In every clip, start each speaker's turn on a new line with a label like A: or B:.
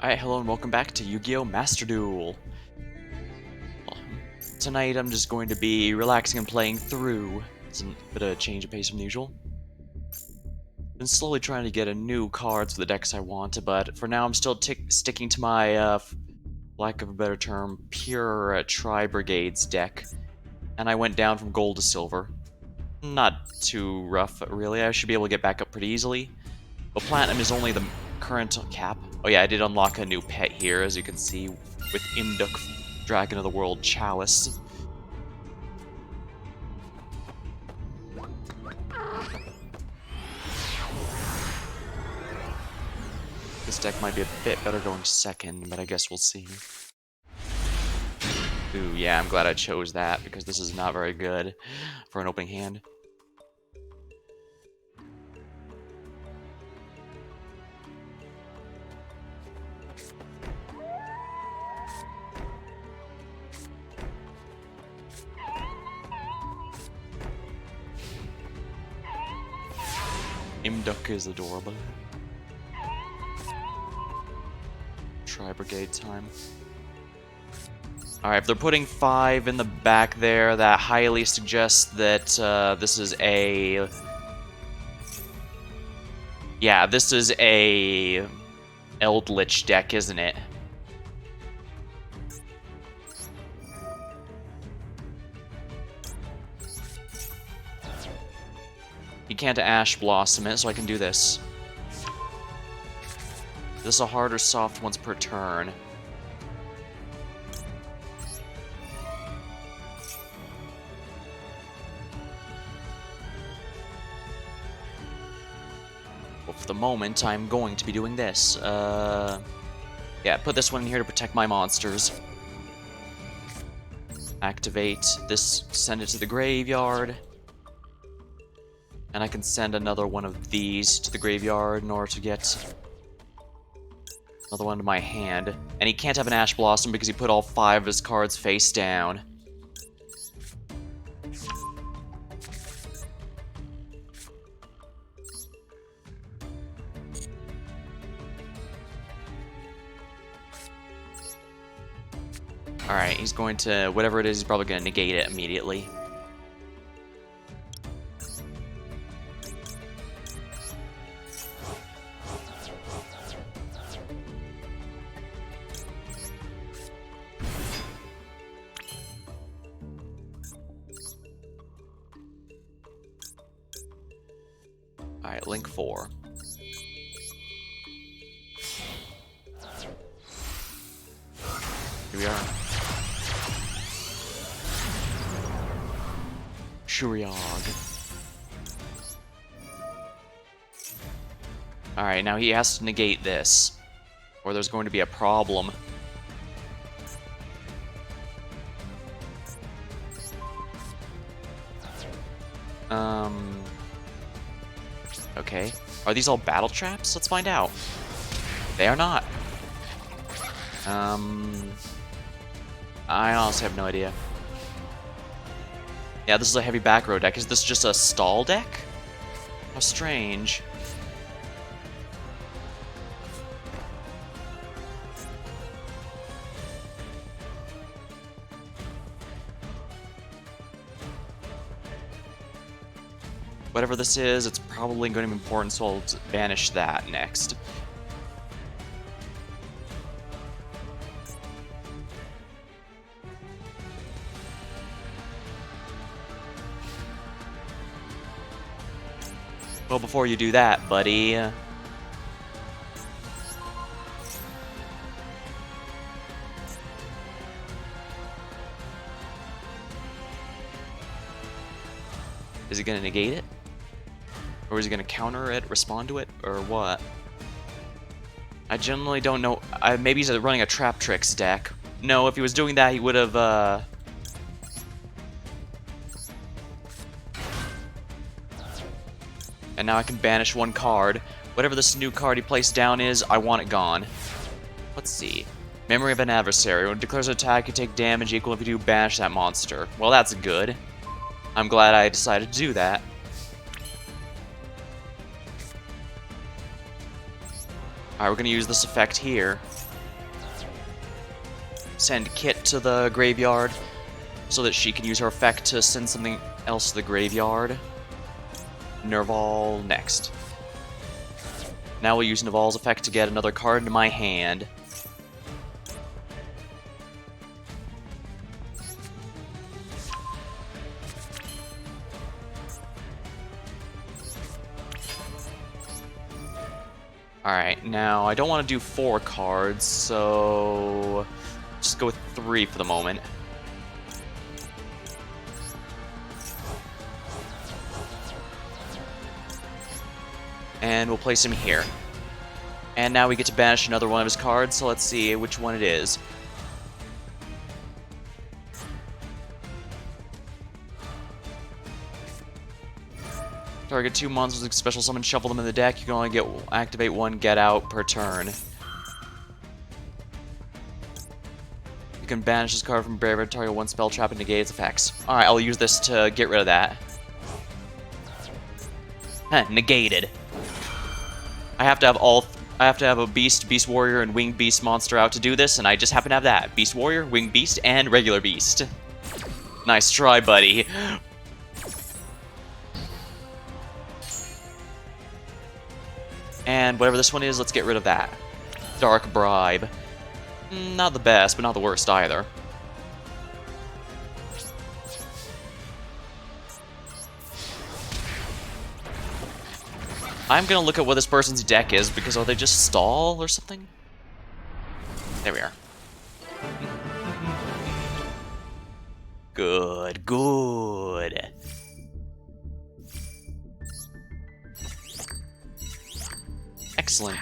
A: Alright, hello and welcome back to YGO Master Duel. Tonight I'm just going to be relaxing and playing through. It's a bit of a change of pace from the usual. Been slowly trying to get a new cards for the decks I want, but for now I'm still sticking to my, lack of a better term, pure Tri-Brigades deck. And I went down from gold to silver. Not too rough, really. I should be able to get back up pretty easily. But platinum is only the current cap. Oh yeah, I did unlock a new pet here, as you can see, with Imduk, Dragon of the World Chalice. This deck might be a bit better going second, but I guess we'll see. Ooh, yeah, I'm glad I chose that, because this is not very good for an opening hand. Imduk is adorable. Tri-Brigade time. Alright, if they're putting 5 in the back there, that highly suggests that this is a... Yeah, this is a Eldritch deck, isn't it? You can't Ash Blossom it, so I can do this. This is a hard or soft once per turn. Well, for the moment, I'm going to be doing this. Yeah, put this one in here to protect my monsters. Activate this, send it to the graveyard. And I can send another one of these to the graveyard in order to get another one to my hand. And he can't have an Ash Blossom because he put all 5 of his cards face down. Alright, he's going to... whatever it is, he's probably going to negate it immediately. Alright, Link 4. Here we are. Shuriag. Alright, now he has to negate this, or there's going to be a problem. Okay. Are these all battle traps? Let's find out. They are not. I honestly have no idea. Yeah, this is a heavy back row deck. Is this just a stall deck? How strange. Whatever this is, it's probably going to be important, so I'll banish that next. Well, before you do that, buddy... Is he going to negate it? Or is he going to counter it, respond to it, or what? I generally don't know. Maybe he's running a Trap Tricks deck. No, if he was doing that, he would have, And now I can banish one card. Whatever this new card he placed down is, I want it gone. Let's see. Memory of an adversary. When it declares an attack, you take damage equal if you do banish that monster. Well, that's good. I'm glad I decided to do that. Alright, we're gonna use this effect here. send Kit to the graveyard so that she can use her effect to send something else to the graveyard. Nerval next. Now we'll use Nerval's effect to get another card into my hand. Alright, now I don't want to do 4 cards, so just go with 3 for the moment. And we'll place him here. And now we get to banish another one of his cards, so let's see which one it is. Target 2 monsters with special summon, shuffle them in the deck. You can only activate 1 get out per turn. You can banish this card from graveyard, target 1 spell trap and negate its effects. Alright, I'll use this to get rid of that. Negated. I have to have a Beast Warrior, and Winged Beast monster out to do this, and I just happen to have that. Beast Warrior, Winged Beast, and regular Beast. Nice try, buddy. And whatever this one is, let's get rid of that. Dark Bribe. Not the best, but not the worst either. I'm gonna look at what this person's deck is, because are they just stall or something? There we are. Good, good. Excellent.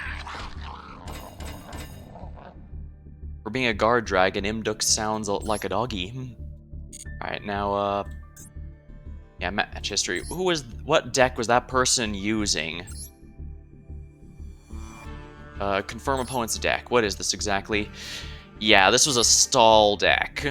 A: For being a guard dragon, Imduk sounds like a doggy. Alright, now, yeah, match history. What deck was that person using? Confirm opponent's deck. What is this exactly? Yeah, this was a stall deck.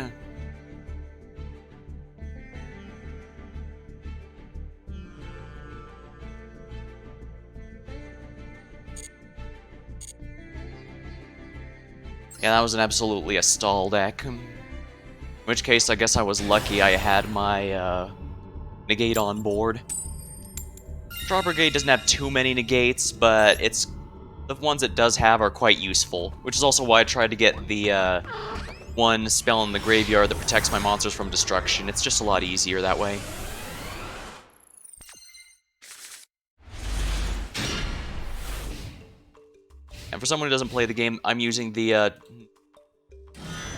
A: Yeah, that was absolutely a stall deck. In which case, I guess I was lucky I had my, negate on board. Straw Brigade doesn't have too many negates, but the ones it does have are quite useful, which is also why I tried to get the, one spell in the graveyard that protects my monsters from destruction. It's just a lot easier that way. And for someone who doesn't play the game, I'm using the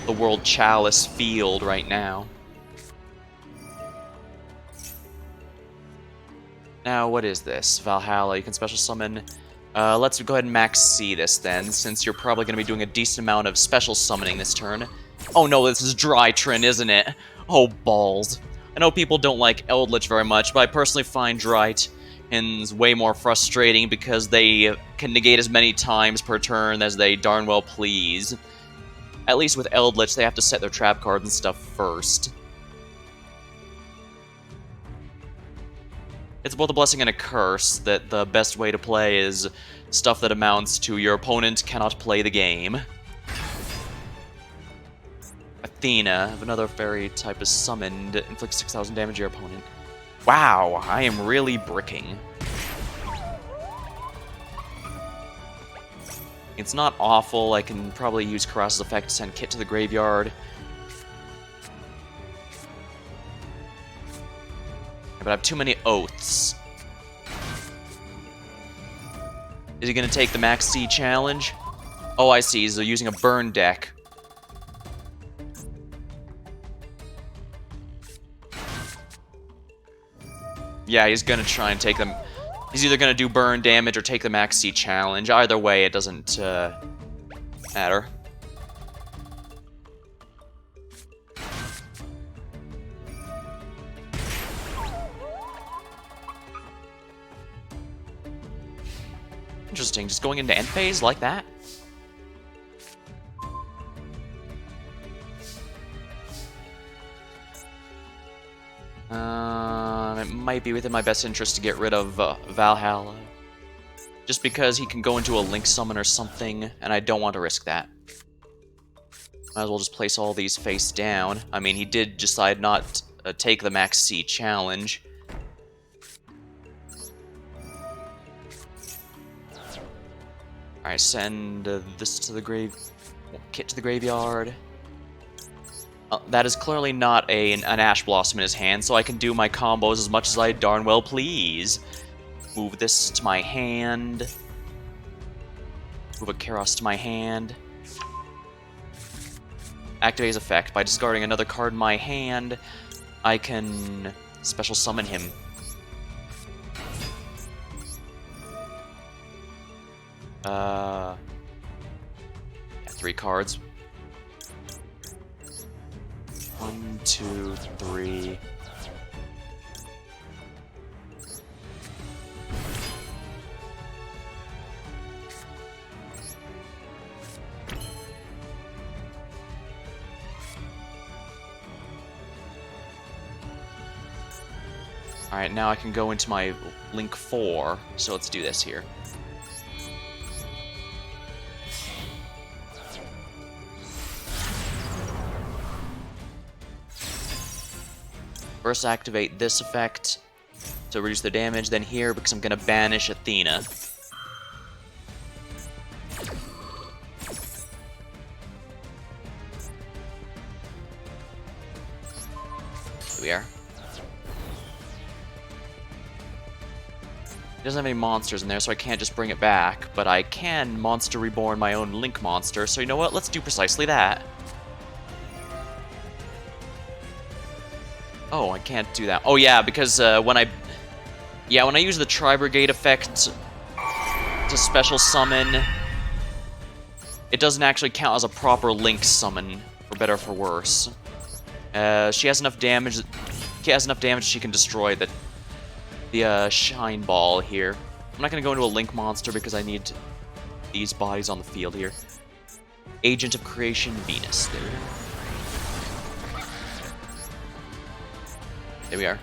A: World Chalice field right now. Now, what is this? Valhalla, you can special summon. Let's go ahead and max C this then, since you're probably going to be doing a decent amount of special summoning this turn. Oh no, this is Drytrin, isn't it? Oh, balls. I know people don't like Eldritch very much, but I personally find Drytins way more frustrating because they can negate as many times per turn as they darn well please. At least with Eldritch, they have to set their trap cards and stuff first. It's both a blessing and a curse that the best way to play is stuff that amounts to your opponent cannot play the game. Athena, if another fairy type is summoned, inflicts 6,000 damage to your opponent. Wow, I am really bricking. It's not awful. I can probably use Karas's effect to send Kit to the graveyard. But I have too many oaths. Is he going to take the Max C challenge? Oh, I see. He's using a burn deck. Yeah, he's going to try and take them. He's either going to do burn damage or take the Max C challenge. Either way, it doesn't matter. Interesting, just going into end phase like that? It might be within my best interest to get rid of Valhalla. Just because he can go into a Link Summon or something, and I don't want to risk that. Might as well just place all these face down. I mean, he did decide not to take the Max C challenge. Alright, send this to the kit to the graveyard. That is clearly not an Ash Blossom in his hand, so I can do my combos as much as I darn well please. Move this to my hand. Move a Karos to my hand. Activate his effect. By discarding another card in my hand, I can special summon him. Yeah, 3 cards. 1, 2, 3. Alright, now I can go into my Link 4, so let's do this here. First activate this effect to reduce the damage, then here because I'm gonna banish Athena. Here we are. It doesn't have any monsters in there, so I can't just bring it back, but I can Monster Reborn my own Link monster, so you know what? Let's do precisely that. Oh, I can't do that. Oh yeah, because when I use the Tri-Brigade effect to special summon, it doesn't actually count as a proper Link summon, for better or for worse. She has enough damage. She has enough damage she can destroy the Shine Ball here. I'm not gonna go into a Link monster because I need these bodies on the field here. Agent of Creation, Venus. There we go. There we are.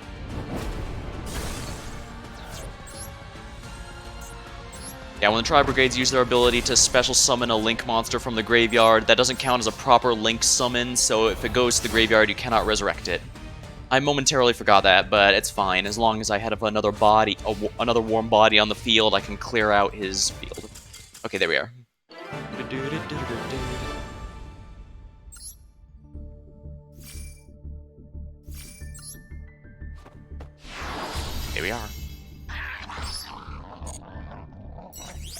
A: Yeah, when the Tri-Brigades use their ability to special summon a Link monster from the graveyard, that doesn't count as a proper Link summon, so if it goes to the graveyard, you cannot resurrect it. I momentarily forgot that, but it's fine. As long as I have another body, another warm body on the field, I can clear out his field. Okay, there we are. Here we are.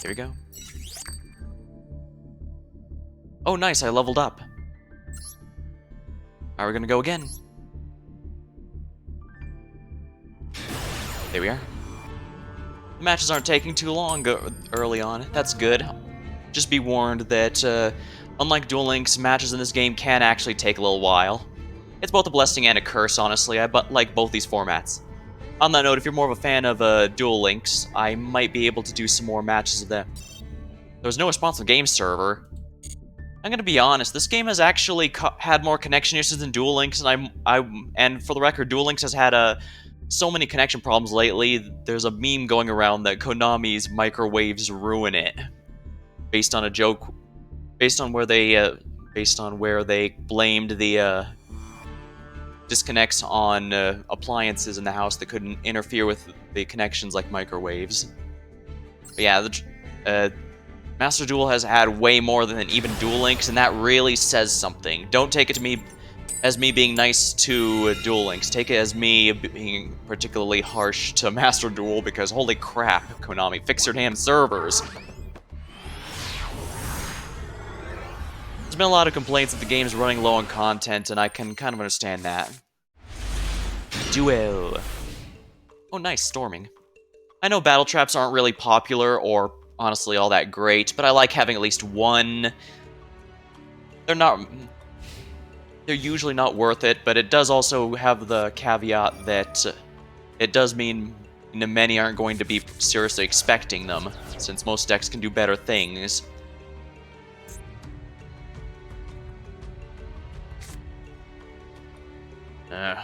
A: Here we go. Oh, nice, I leveled up. Alright, we're gonna go again. There we are. The matches aren't taking too long early on. That's good. Just be warned that, unlike Duel Links, matches in this game can actually take a little while. It's both a blessing and a curse, honestly. I like both these formats. On that note, if you're more of a fan of Duel Links, I might be able to do some more matches of them. There's no responsive game server. I'm gonna be honest, this game has actually had more connection issues than Duel Links, and for the record, Duel Links has had so many connection problems lately. There's a meme going around that Konami's microwaves ruin it, based on a joke, based on where they blamed the disconnects on appliances in the house that couldn't interfere with the connections like microwaves. But yeah, Master Duel has had way more than even Duel Links, and that really says something. Don't take it to me as me being nice to Duel Links. Take it as me being particularly harsh to Master Duel, because holy crap, Konami, fix your damn servers. There's been a lot of complaints that the game's running low on content, and I can kind of understand that. Duel. Oh, nice, storming. I know battle traps aren't really popular or honestly all that great, but I like having at least one. They're usually not worth it, but it does also have the caveat that it does mean many aren't going to be seriously expecting them, since most decks can do better things.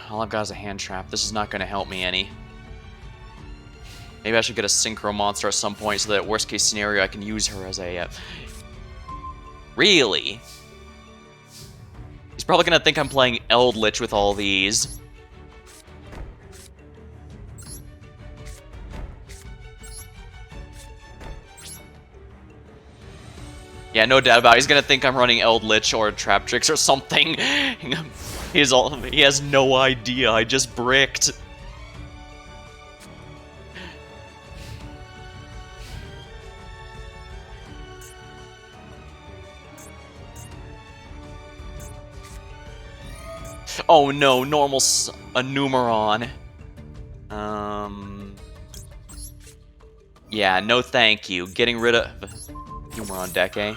A: All I've got is a hand trap. This is not going to help me any. Maybe I should get a Synchro monster at some point so that worst case scenario I can use her as a... Really? Probably gonna think I'm playing Eldritch with all these. Yeah, no doubt about it. He's gonna think I'm running Eldritch or Trap Tricks or something. He has no idea. I just bricked. Oh no, normal a Numeron. Yeah, no thank you. Getting rid of Numeron deck, eh?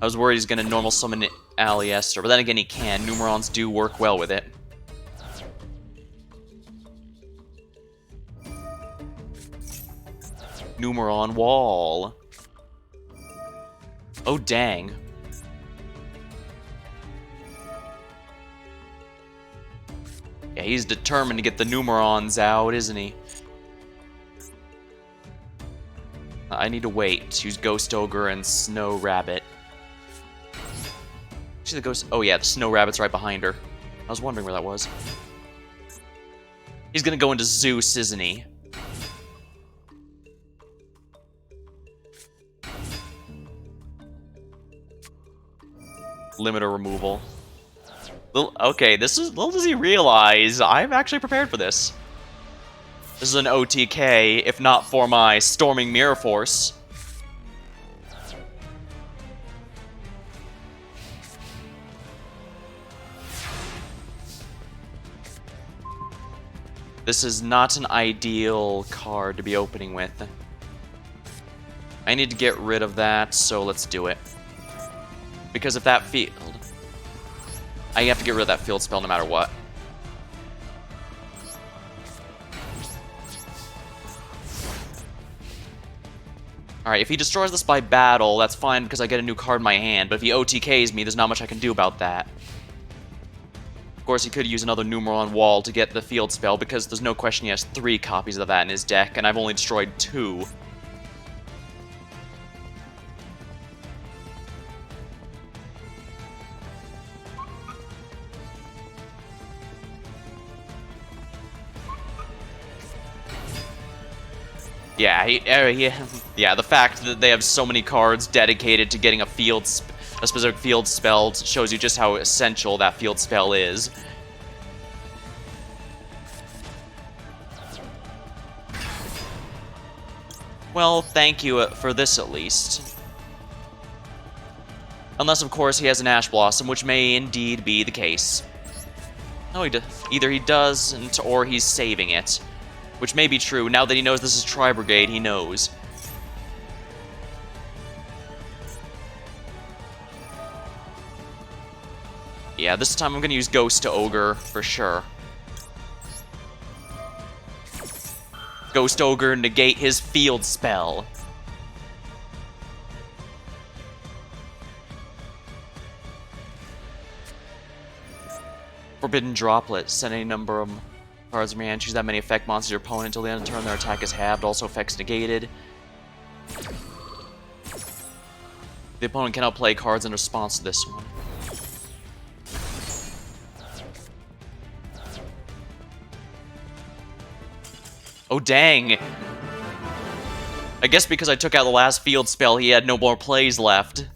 A: I was worried he's gonna normal summon Aliester, but then again he can. Numerons do work well with it. Numeron wall. Oh dang. Yeah, he's determined to get the Numerons out, isn't he? I need to wait. Use Ghost Ogre and Snow Rabbit. Actually, the Ghost... Oh yeah, the Snow Rabbit's right behind her. I was wondering where that was. He's gonna go into Zeus, isn't he? Limiter removal. Okay, little does he realize I'm actually prepared for this. This is an OTK, if not for my Storming Mirror Force. This is not an ideal card to be opening with. I need to get rid of that, so let's do it. Because if that field... I have to get rid of that field spell no matter what. Alright, if he destroys this by battle, that's fine because I get a new card in my hand, but if he OTKs me, there's not much I can do about that. Of course, he could use another Numeron wall to get the field spell, because there's no question he has 3 copies of that in his deck, and I've only destroyed 2. Yeah, yeah, the fact that they have so many cards dedicated to getting a specific field spell shows you just how essential that field spell is. Well, thank you for this at least. Unless, of course, he has an Ash Blossom, which may indeed be the case. No, either he doesn't, or he's saving it. Which may be true. Now that he knows this is Tri-Brigade, he knows. Yeah, this time I'm gonna use Ghost Ogre for sure. Ghost Ogre negate his field spell. Forbidden Droplet. Send any number of cards from your hand. Choose that many effect monsters your opponent until the end of the turn. Their attack is halved. Also effects negated. The opponent cannot play cards in response to this one. Oh dang! I guess because I took out the last field spell, he had no more plays left.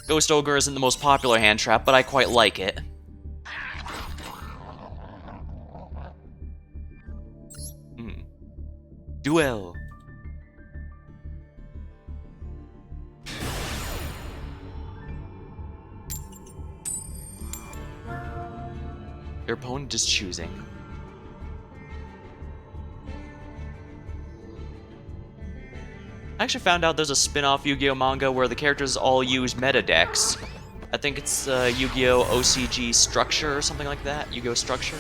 A: Ghost Ogre isn't the most popular hand trap, but I quite like it. Duel. Your opponent is choosing. I actually found out there's a spin-off Yu-Gi-Oh manga where the characters all use meta decks. I think it's Yu-Gi-Oh OCG Structure or something like that. Yu-Gi-Oh Structure.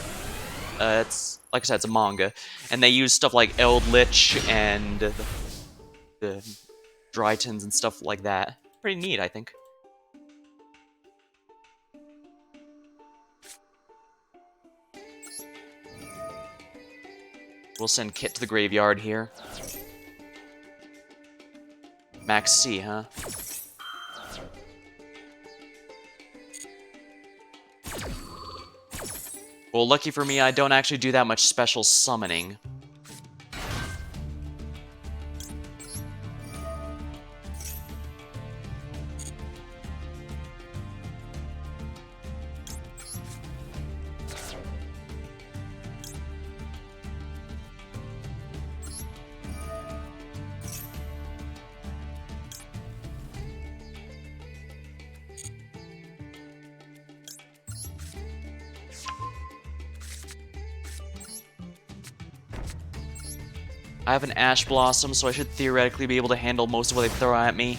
A: It's, like I said, it's a manga. And they use stuff like Eldritch and the Drytons and stuff like that. Pretty neat, I think. We'll send Kit to the graveyard here. Max C, huh? Well, lucky for me, I don't actually do that much special summoning. I have an Ash Blossom, so I should theoretically be able to handle most of what they throw at me.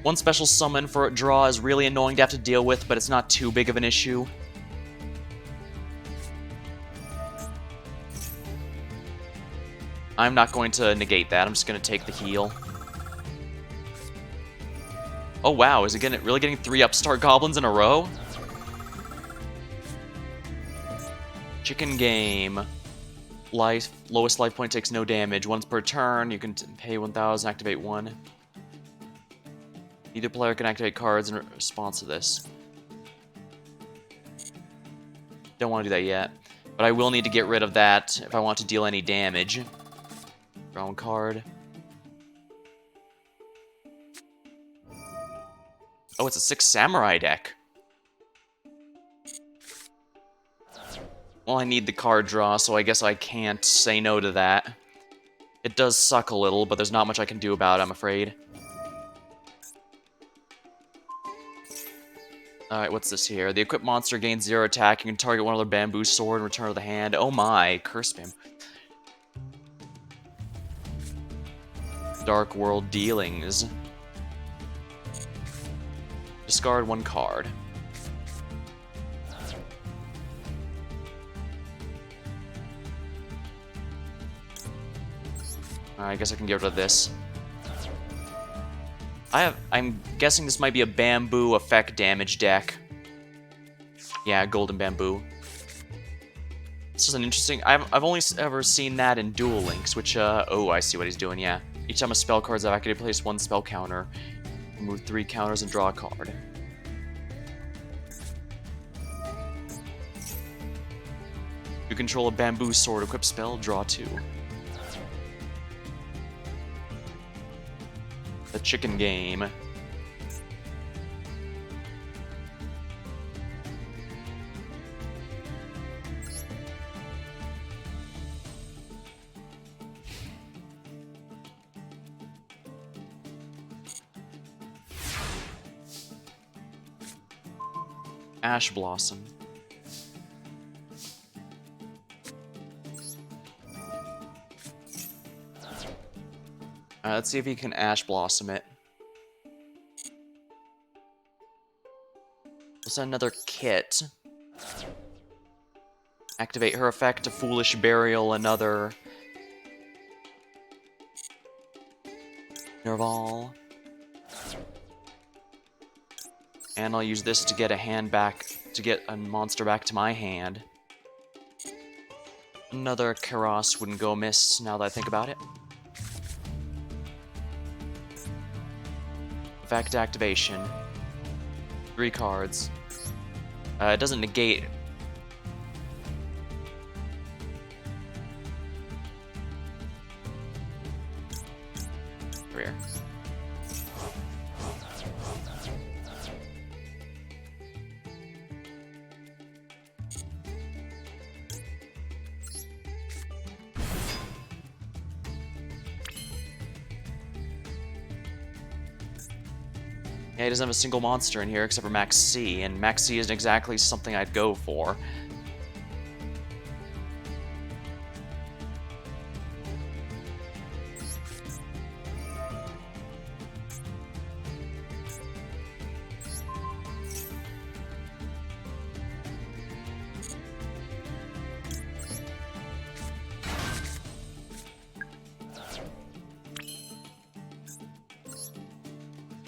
A: One special summon for a draw is really annoying to have to deal with, but it's not too big of an issue. I'm not going to negate that, I'm just going to take the heal. Oh wow, is it really getting 3 Upstart Goblins in a row? Chicken game. Lowest life point takes no damage. Once per turn, you can pay 1,000, activate 1. Either player can activate cards in response to this. Don't want to do that yet. But I will need to get rid of that if I want to deal any damage. Draw one card. Oh, it's a 6 Samurai deck. Well, I need the card draw, so I guess I can't say no to that. It does suck a little, but there's not much I can do about it, I'm afraid. Alright, what's this here? The equipped monster gains 0 attack. You can target one other bamboo sword and return to the hand. Oh my, curse him. Dark World Dealings. Discard 1 card. I guess I can get rid of this. I'm guessing this might be a bamboo effect damage deck. Yeah, golden bamboo. This is an interesting... I've only ever seen that in Duel Links, which, oh, I see what he's doing, yeah. Each time a spell card is activated, place 1 spell counter. Remove 3 counters and draw a card. You control a bamboo sword, equip spell, draw 2. The chicken game. Ash Blossom. Let's see if he can Ash Blossom it. We'll send another kit. Activate her effect to Foolish Burial another Nerval. And I'll use this to get a hand back, to get a monster back to my hand. Another Karas wouldn't go amiss now that I think about it. Effect activation. 3 cards. It doesn't negate. Here. Yeah, he doesn't have a single monster in here except for Max C, and Max C isn't exactly something I'd go for.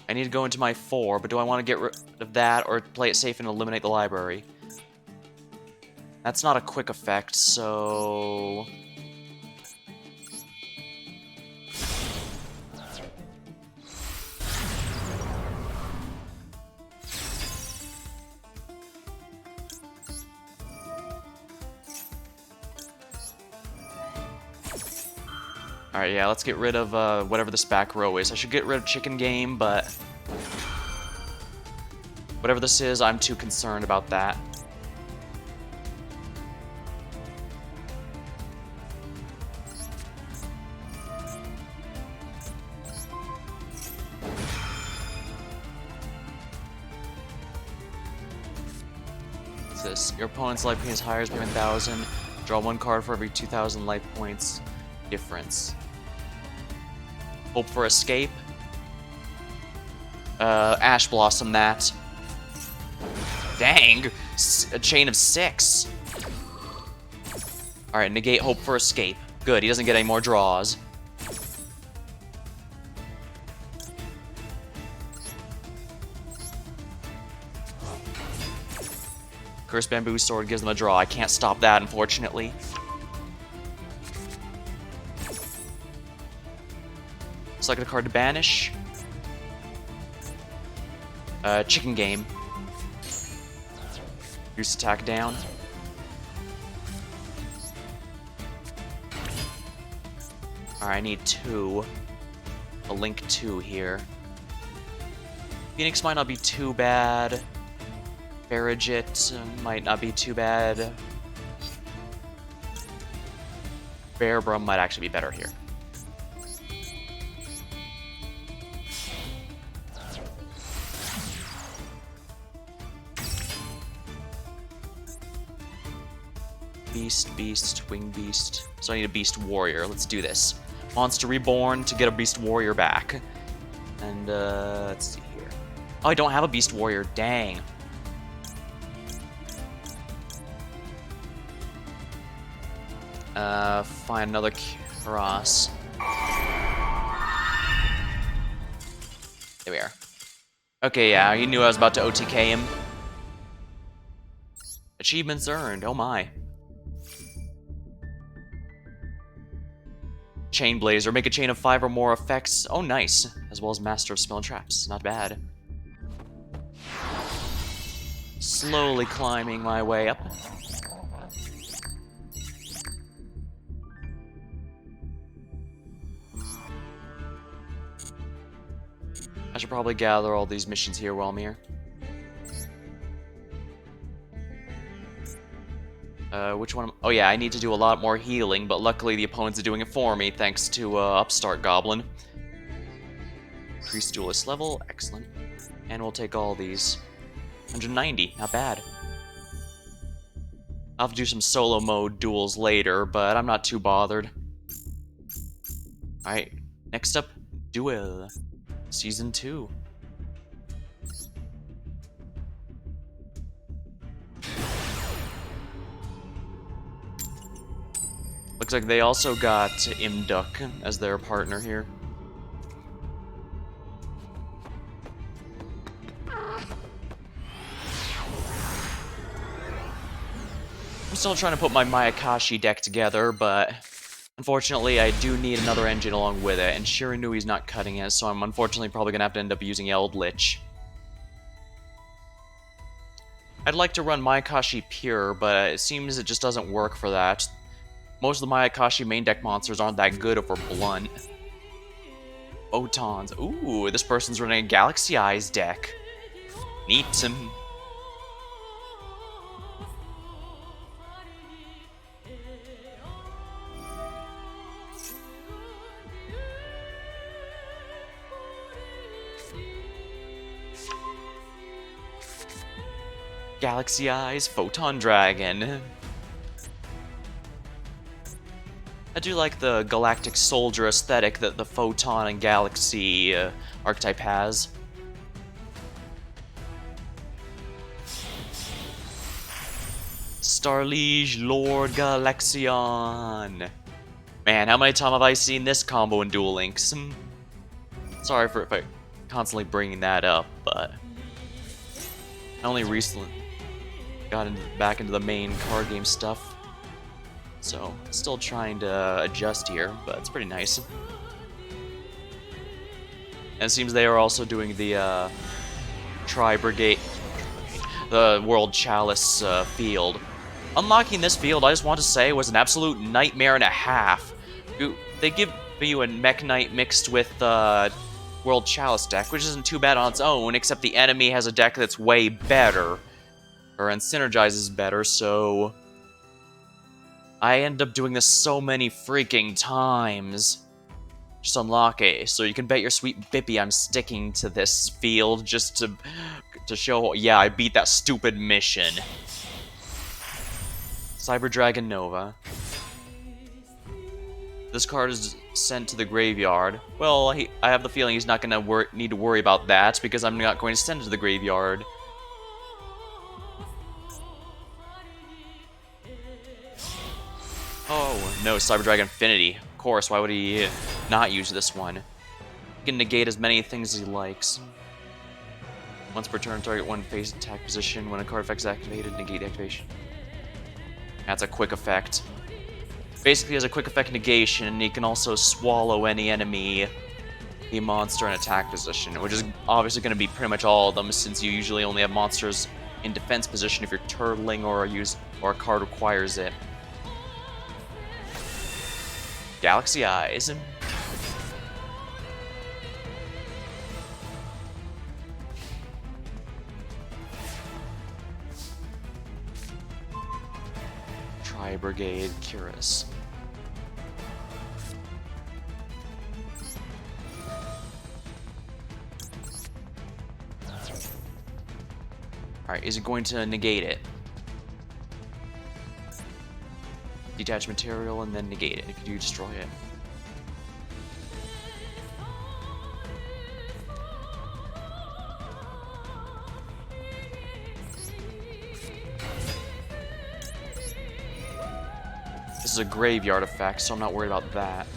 A: I need to go into my 4, but do I want to get rid of that or play it safe and eliminate the library? That's not a quick effect, so... Alright, yeah, let's get rid of whatever this back row is. I should get rid of chicken game, but whatever this is, I'm too concerned about that. What's this? Your opponent's life point is higher, pay 1,000. Draw 1 card for every 2,000 life points difference. Hope for escape. Ash Blossom that. Dang! A chain of 6. Alright, negate hope for escape. Good, he doesn't get any more draws. Cursed Bamboo Sword gives them a draw. I can't stop that, unfortunately. Select a card to banish. Chicken game. Use attack down. Alright, I need 2. A link 2 here. Phoenix might not be too bad. Farraget might not be too bad. Bearbrum might actually be better here. Beast, Wing Beast. So I need a Beast Warrior. Let's do this. Monster Reborn to get a Beast Warrior back. And, let's see here. Oh, I don't have a Beast Warrior. Dang. Find another cross. There we are. Okay, yeah, he knew I was about to OTK him. Achievements earned. Oh my. Chain Blazer. Make a chain of 5 or more effects. Oh, nice. As well as Master of Spell and Traps. Not bad. Slowly climbing my way up. I should probably gather all these missions here while I'm here. Which one? Oh yeah, I need to do a lot more healing, but luckily the opponents are doing it for me, thanks to Upstart Goblin. Increase duelist level, excellent. And we'll take all these. 190, not bad. I'll have to do some solo mode duels later, but I'm not too bothered. Alright, next up, Duel. Season 2. Looks like they also got Imduk as their partner here. I'm still trying to put my Mayakashi deck together, but unfortunately I do need another engine along with it, and Shiranui's not cutting it, so I'm unfortunately probably gonna have to end up using Eldritch. I'd like to run Mayakashi Pure, but it seems it just doesn't work for that. Most of the Mayakashi main deck monsters aren't that good if we're blunt. Photons. Ooh, this person's running a Galaxy Eyes deck. Neat. Galaxy Eyes, Photon Dragon. I do like the Galactic Soldier aesthetic that the Photon and Galaxy archetype has. Starliege Lord Galaxion. Man, how many times have I seen this combo in Duel Links? Sorry for constantly bringing that up, but I only recently got back into the main card game stuff. So, still trying to adjust here, but it's pretty nice. And it seems they are also doing the Tri-Brigade, the World Chalice field. Unlocking this field, I just want to say, was an absolute nightmare and a half. They give you a Mech Knight mixed with World Chalice deck, which isn't too bad on its own, except the enemy has a deck that's way better, and synergizes better, so I end up doing this so many freaking times. Just unlock A, so you can bet your sweet Bippy I'm sticking to this field just to show, yeah, I beat that stupid mission. Cyber Dragon Nova. This card is sent to the graveyard. Well, I have the feeling he's not going to need to worry about that, because I'm not going to send it to the graveyard. Oh, no, Cyber Dragon Infinity. Of course, why would he not use this one? He can negate as many things as he likes. Once per turn, target one face attack position. When a card effect is activated, negate the activation. That's a quick effect. Basically, has a quick effect negation, and he can also swallow any enemy, a monster in attack position, which is obviously going to be pretty much all of them, since you usually only have monsters in defense position if you're turtling or a card requires it. Galaxy Eyes. Tri-Brigade Curus. Alright, is it going to negate it? Detach material and then negate it. Could you destroy it? This is a graveyard effect, so I'm not worried about that.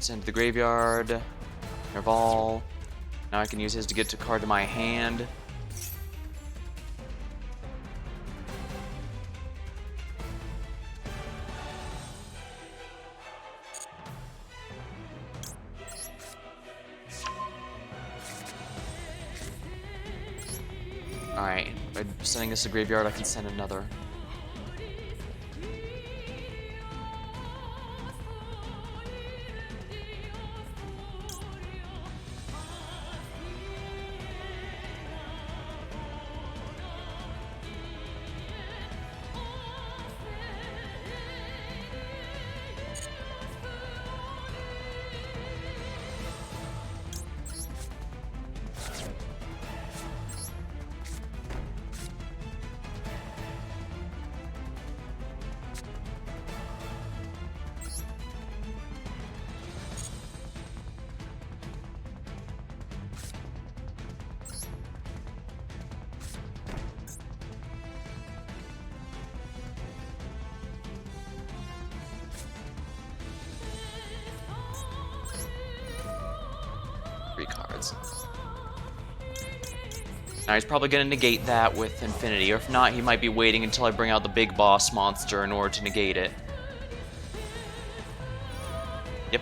A: Send to the graveyard. Nerval. Now I can use his to get a card to my hand. Alright, by sending this to graveyard, I can send another. Cards. Now he's probably going to negate that with Infinity, or if not, he might be waiting until I bring out the big boss monster in order to negate it. Yep.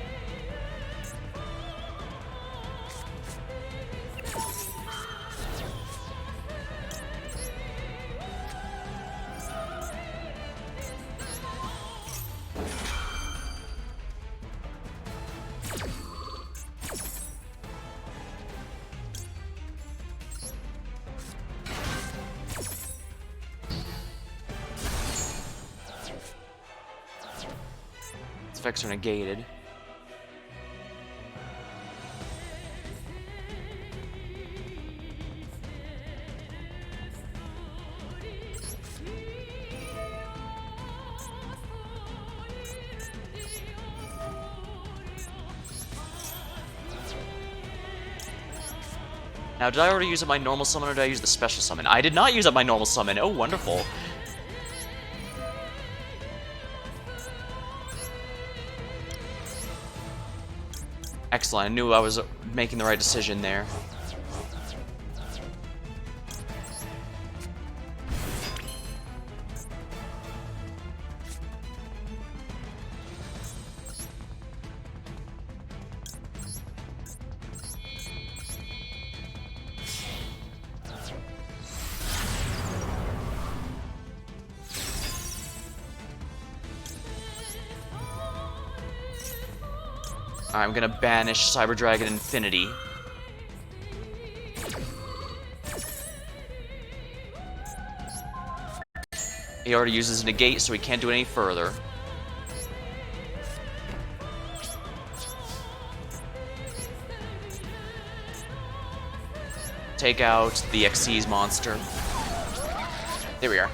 A: Effects are negated. Now, did I already use up my normal summon, or did I use the special summon? I did not use up my normal summon. Oh, wonderful. Excellent. I knew I was making the right decision there. I'm gonna banish Cyber Dragon Infinity. He already uses Negate, so he can't do it any further. Take out the Xyz monster. There we are.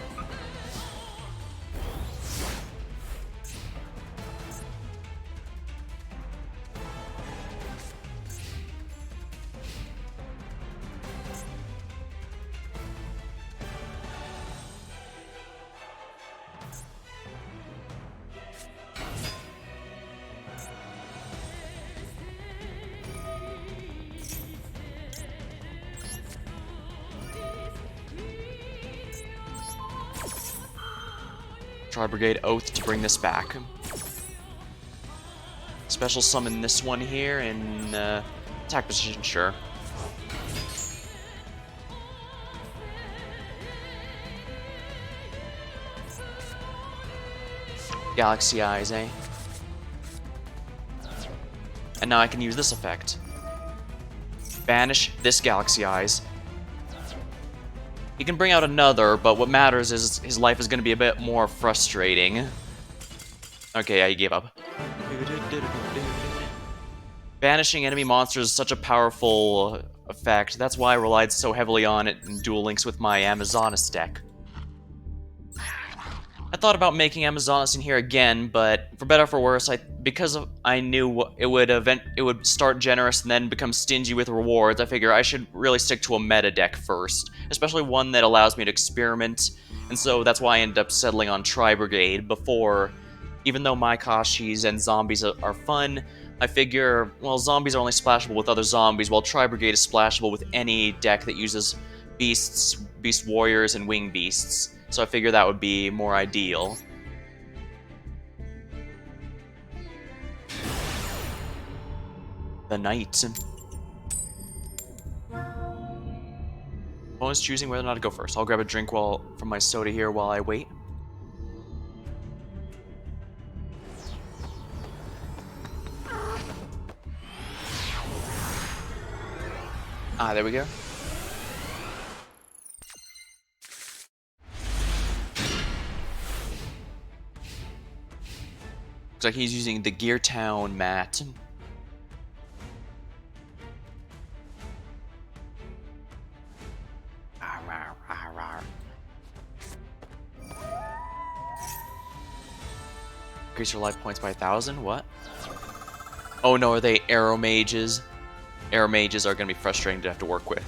A: Tri-Brigade Oath to bring this back. Special summon this one here in attack position, sure. Galaxy Eyes, eh? And now I can use this effect. Banish this Galaxy Eyes. He can bring out another, but what matters is his life is going to be a bit more frustrating. Okay, yeah, he gave up. Banishing enemy monsters is such a powerful effect. That's why I relied so heavily on it in Duel Links with my Amazonas deck. I thought about making Amazonas in here again, but for better or for worse, because I knew it would start generous and then become stingy with rewards, I figure I should really stick to a meta deck first, especially one that allows me to experiment, and so that's why I ended up settling on Tri-Brigade before. Even though my Kashis and zombies are fun, I figure, well, zombies are only splashable with other zombies, while Tri-Brigade is splashable with any deck that uses beasts, beast warriors, and wing beasts. So I figure that would be more ideal. The Knight. Opponent's choosing whether or not to go first. I'll grab a drink from my soda here while I wait. Ah, there we go. Looks like he's using the Gear Town mat. Increase your life points by 1,000? What? Oh no, are they Arrow Mages? Arrow Mages are going to be frustrating to have to work with.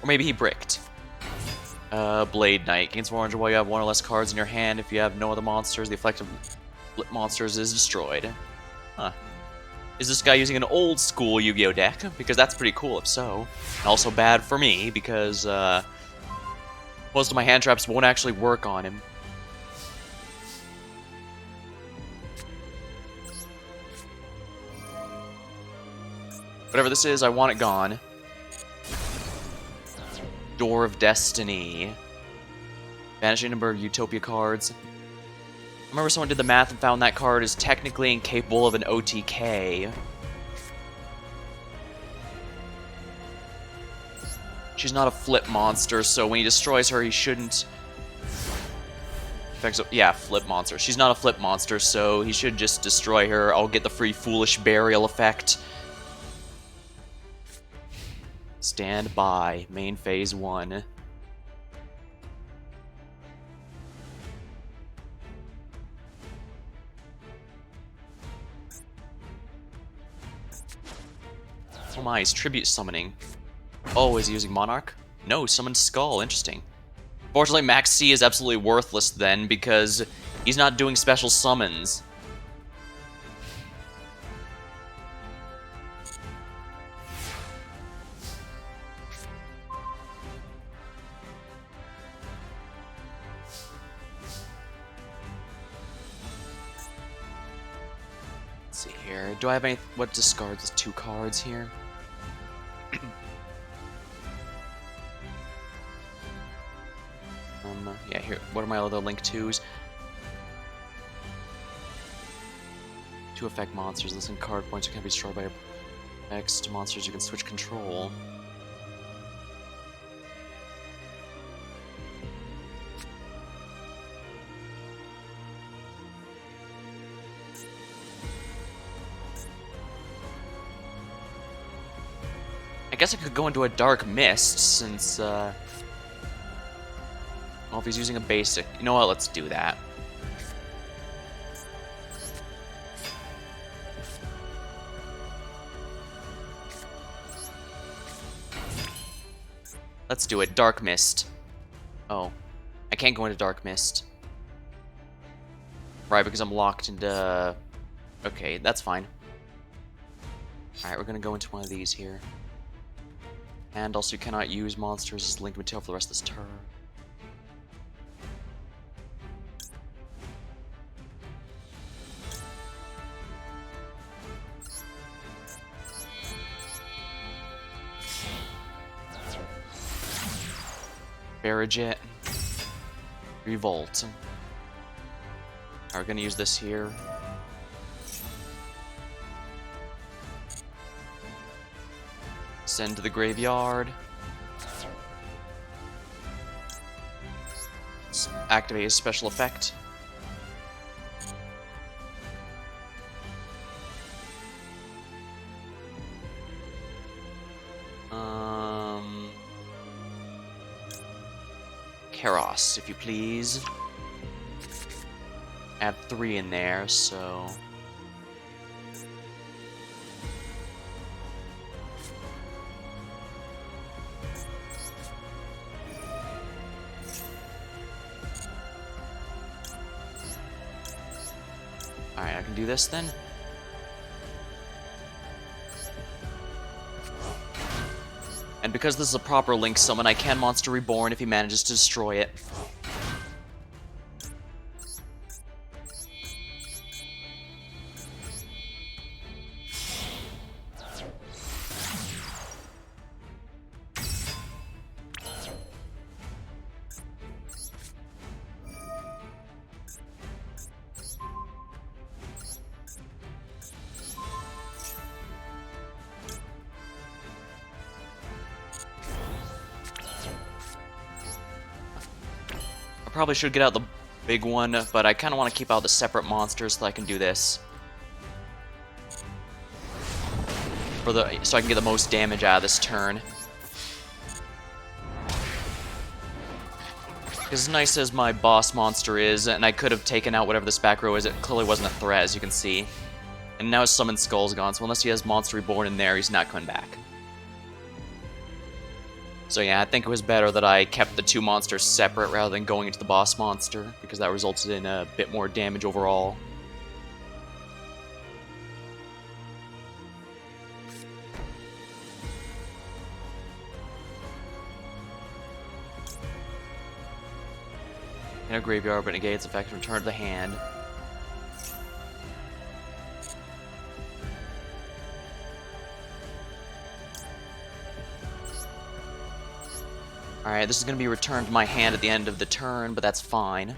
A: Or maybe he bricked. Blade Knight. Gains 400 while you have one or less cards in your hand. If you have no other monsters, the effect of monsters is destroyed. Huh. Is this guy using an old school Yu-Gi-Oh deck? Because that's pretty cool if so. And also bad for me because most of my hand traps won't actually work on him. Whatever this is, I want it gone. Door of Destiny. Banishing number of Utopia cards. I remember someone did the math and found that card is technically incapable of an OTK. She's not a flip monster, so when he destroys her, he shouldn't... Yeah, flip monster. She's not a flip monster, so he should just destroy her. I'll get the free Foolish Burial effect. Stand by. Main phase 1. Oh my, he's tribute summoning. Oh, is he using Monarch? No, summoned Skull. Interesting. Fortunately, Max C is absolutely worthless then, because he's not doing special summons. Let's see here. Do I have any... What discards 2 cards here? Yeah, here. What are my other Link 2s? To affect monsters, listen card points can be destroyed by effects to monsters you can switch control. I guess I could go into a Dark Mist, since, well, if he's using a basic... You know what, let's do that. Let's do it, Dark Mist. Oh, I can't go into Dark Mist. Right, because I'm locked into... Okay, that's fine. Alright, we're gonna go into one of these here. And also, you cannot use monsters as linked material for the rest of this turn. Barrage. Revolt. We're gonna use this here. Send to the graveyard. Let's activate his special effect. Karos, if you please. Add 3 in there, so... Alright, I can do this then. And because this is a proper Link summon, I can Monster Reborn if he manages to destroy it. Probably should get out the big one, but I kind of want to keep out the separate monsters so I can do this. So I can get the most damage out of this turn. Because as nice as my boss monster is, and I could have taken out whatever this back row is, it clearly wasn't a threat, as you can see. And now his Summon Skull's gone, so unless he has Monster Reborn in there, he's not coming back. So yeah, I think it was better that I kept the 2 monsters separate rather than going into the boss monster, because that resulted in a bit more damage overall. In a graveyard, but negates effect, return to the hand. Alright, this is going to be returned to my hand at the end of the turn, but that's fine.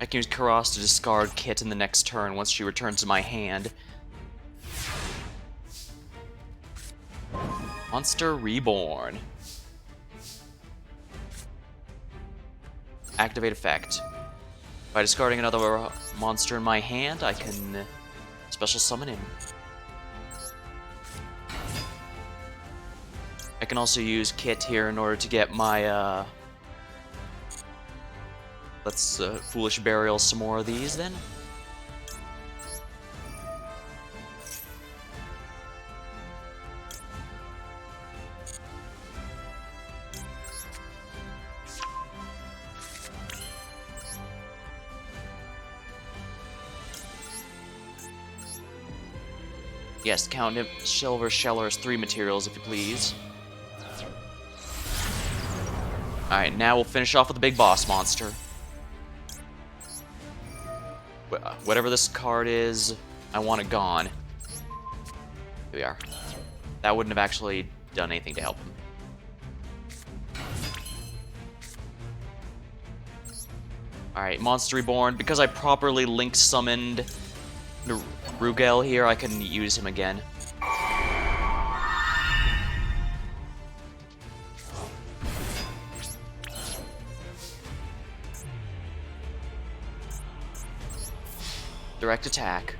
A: I can use Karos to discard Kit in the next turn once she returns to my hand. Monster Reborn. Activate effect. By discarding another monster in my hand, I can special summon him. I can also use Kit here in order to get my, let's Foolish Burial some more of these then. Yes, count him. Silver Sheller is 3 materials, if you please. Alright, now we'll finish off with the big boss monster. Whatever this card is, I want it gone. Here we are. That wouldn't have actually done anything to help him. Alright, Monster Reborn. Because I properly link summoned Rugel here, I couldn't use him again. Direct attack.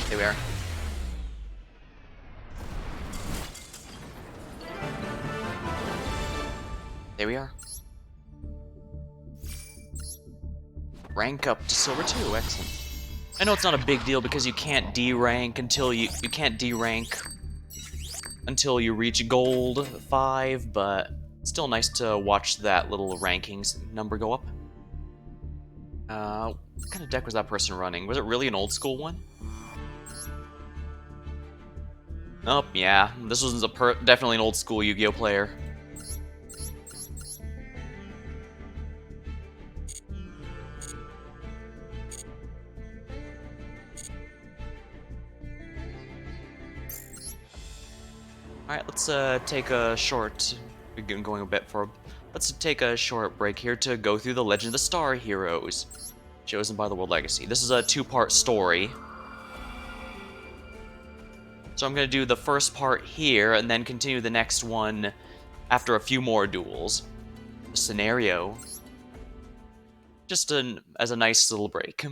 A: There we are. There we are. Rank up to Silver 2, excellent. I know it's not a big deal because you can't D-rank until you can't D-rank until you reach Gold 5, but it's still nice to watch that little rankings number go up. What kind of deck was that person running? Was it really an old school one? Oh, yeah. This was definitely an old school Yu-Gi-Oh player. Alright, let's take a short... We've been going a bit for... Let's take a short break here to go through the Legend of the Star Heroes, chosen by the World Legacy. This is a two-part story. So I'm going to do the first part here, and then continue the next one after a few more duels. The scenario. Just as a nice little break.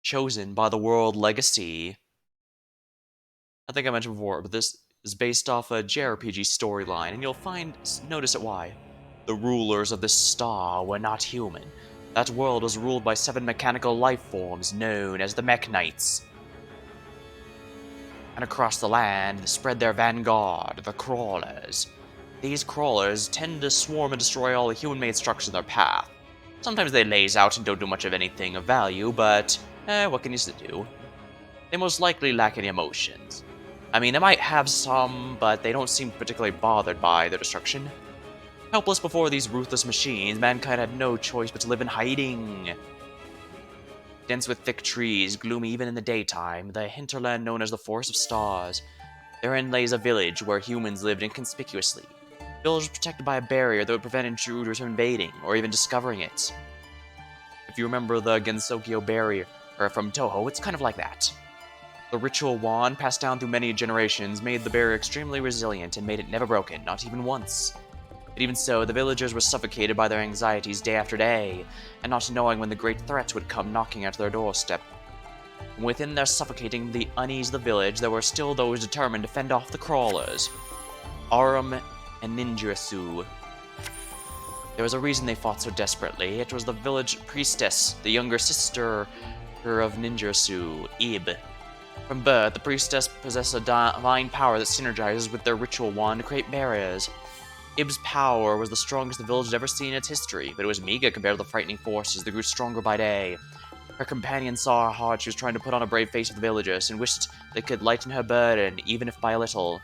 A: Chosen by the World Legacy. I think I mentioned before, but this is based off a JRPG storyline, and you'll notice it why. The rulers of this star were not human. That world was ruled by 7 mechanical life forms known as the Mech Knights. And across the land spread their vanguard, the Crawlers. These Crawlers tend to swarm and destroy all the human-made structures in their path. Sometimes they laze out and don't do much of anything of value, but, what can you do? They most likely lack any emotions. I mean, they might have some, but they don't seem particularly bothered by their destruction. Helpless before these ruthless machines, mankind had no choice but to live in hiding. Dense with thick trees, gloomy even in the daytime, the hinterland known as the Forest of Stars. Therein lays a village where humans lived inconspicuously. The village was protected by a barrier that would prevent intruders from invading, or even discovering it. If you remember the Gensokyo barrier from Toho, it's kind of like that. The ritual wand, passed down through many generations, made the barrier extremely resilient and made it never broken, not even once. But even so, the villagers were suffocated by their anxieties day after day, and not knowing when the great threats would come knocking at their doorstep. Within their suffocating the unease of the village, there were still those determined to fend off the Crawlers. Arum and Ninjutsu. There was a reason they fought so desperately. It was the village priestess, the younger sister of Ninjutsu, Ib. From birth, the priestess possessed a divine power that synergizes with their ritual wand to create barriers. Ib's power was the strongest the village had ever seen in its history, but it was meager compared to the frightening forces that grew stronger by day. Her companion saw how hard she was trying to put on a brave face for the villagers, and wished they could lighten her burden, even if by a little.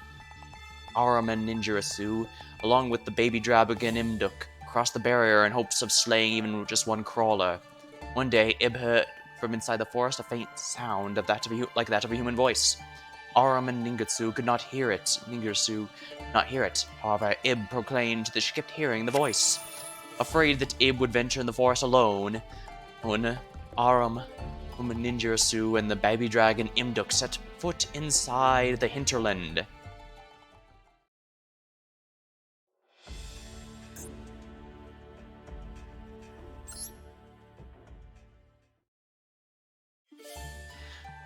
A: Arum and Ninjutsu, along with the baby dragon Imduk, crossed the barrier in hopes of slaying even just one Crawler. One day, Ib heard from inside the forest a faint sound like that of a human voice. Arum and Ninjutsu could not hear it. However, Ib proclaimed that she kept hearing the voice. Afraid that Ib would venture in the forest alone, when Arum, Ninjutsu, and the baby dragon Imduk set foot inside the hinterland.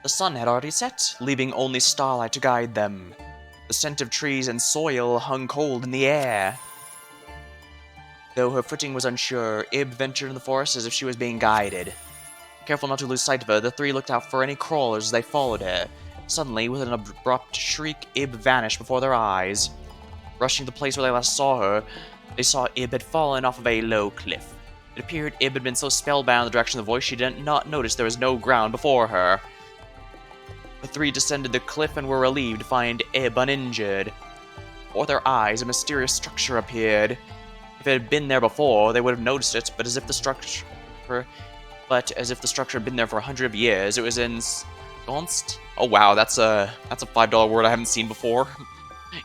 A: The sun had already set, leaving only starlight to guide them. The scent of trees and soil hung cold in the air. Though her footing was unsure, Ib ventured in the forest as if she was being guided. Careful not to lose sight of her, the three looked out for any Crawlers as they followed her. Suddenly, with an abrupt shriek, Ib vanished before their eyes. Rushing to the place where they last saw her, they saw Ib had fallen off of a low cliff. It appeared Ib had been so spellbound in the direction of the voice she did not notice there was no ground before her. The three descended the cliff and were relieved to find Ib uninjured. Before their eyes, a mysterious structure appeared. If it had been there before, they would have noticed it, but as if the structure had been there for 100 years, it was Ensconced? Oh wow, that's a $5 word I haven't seen before.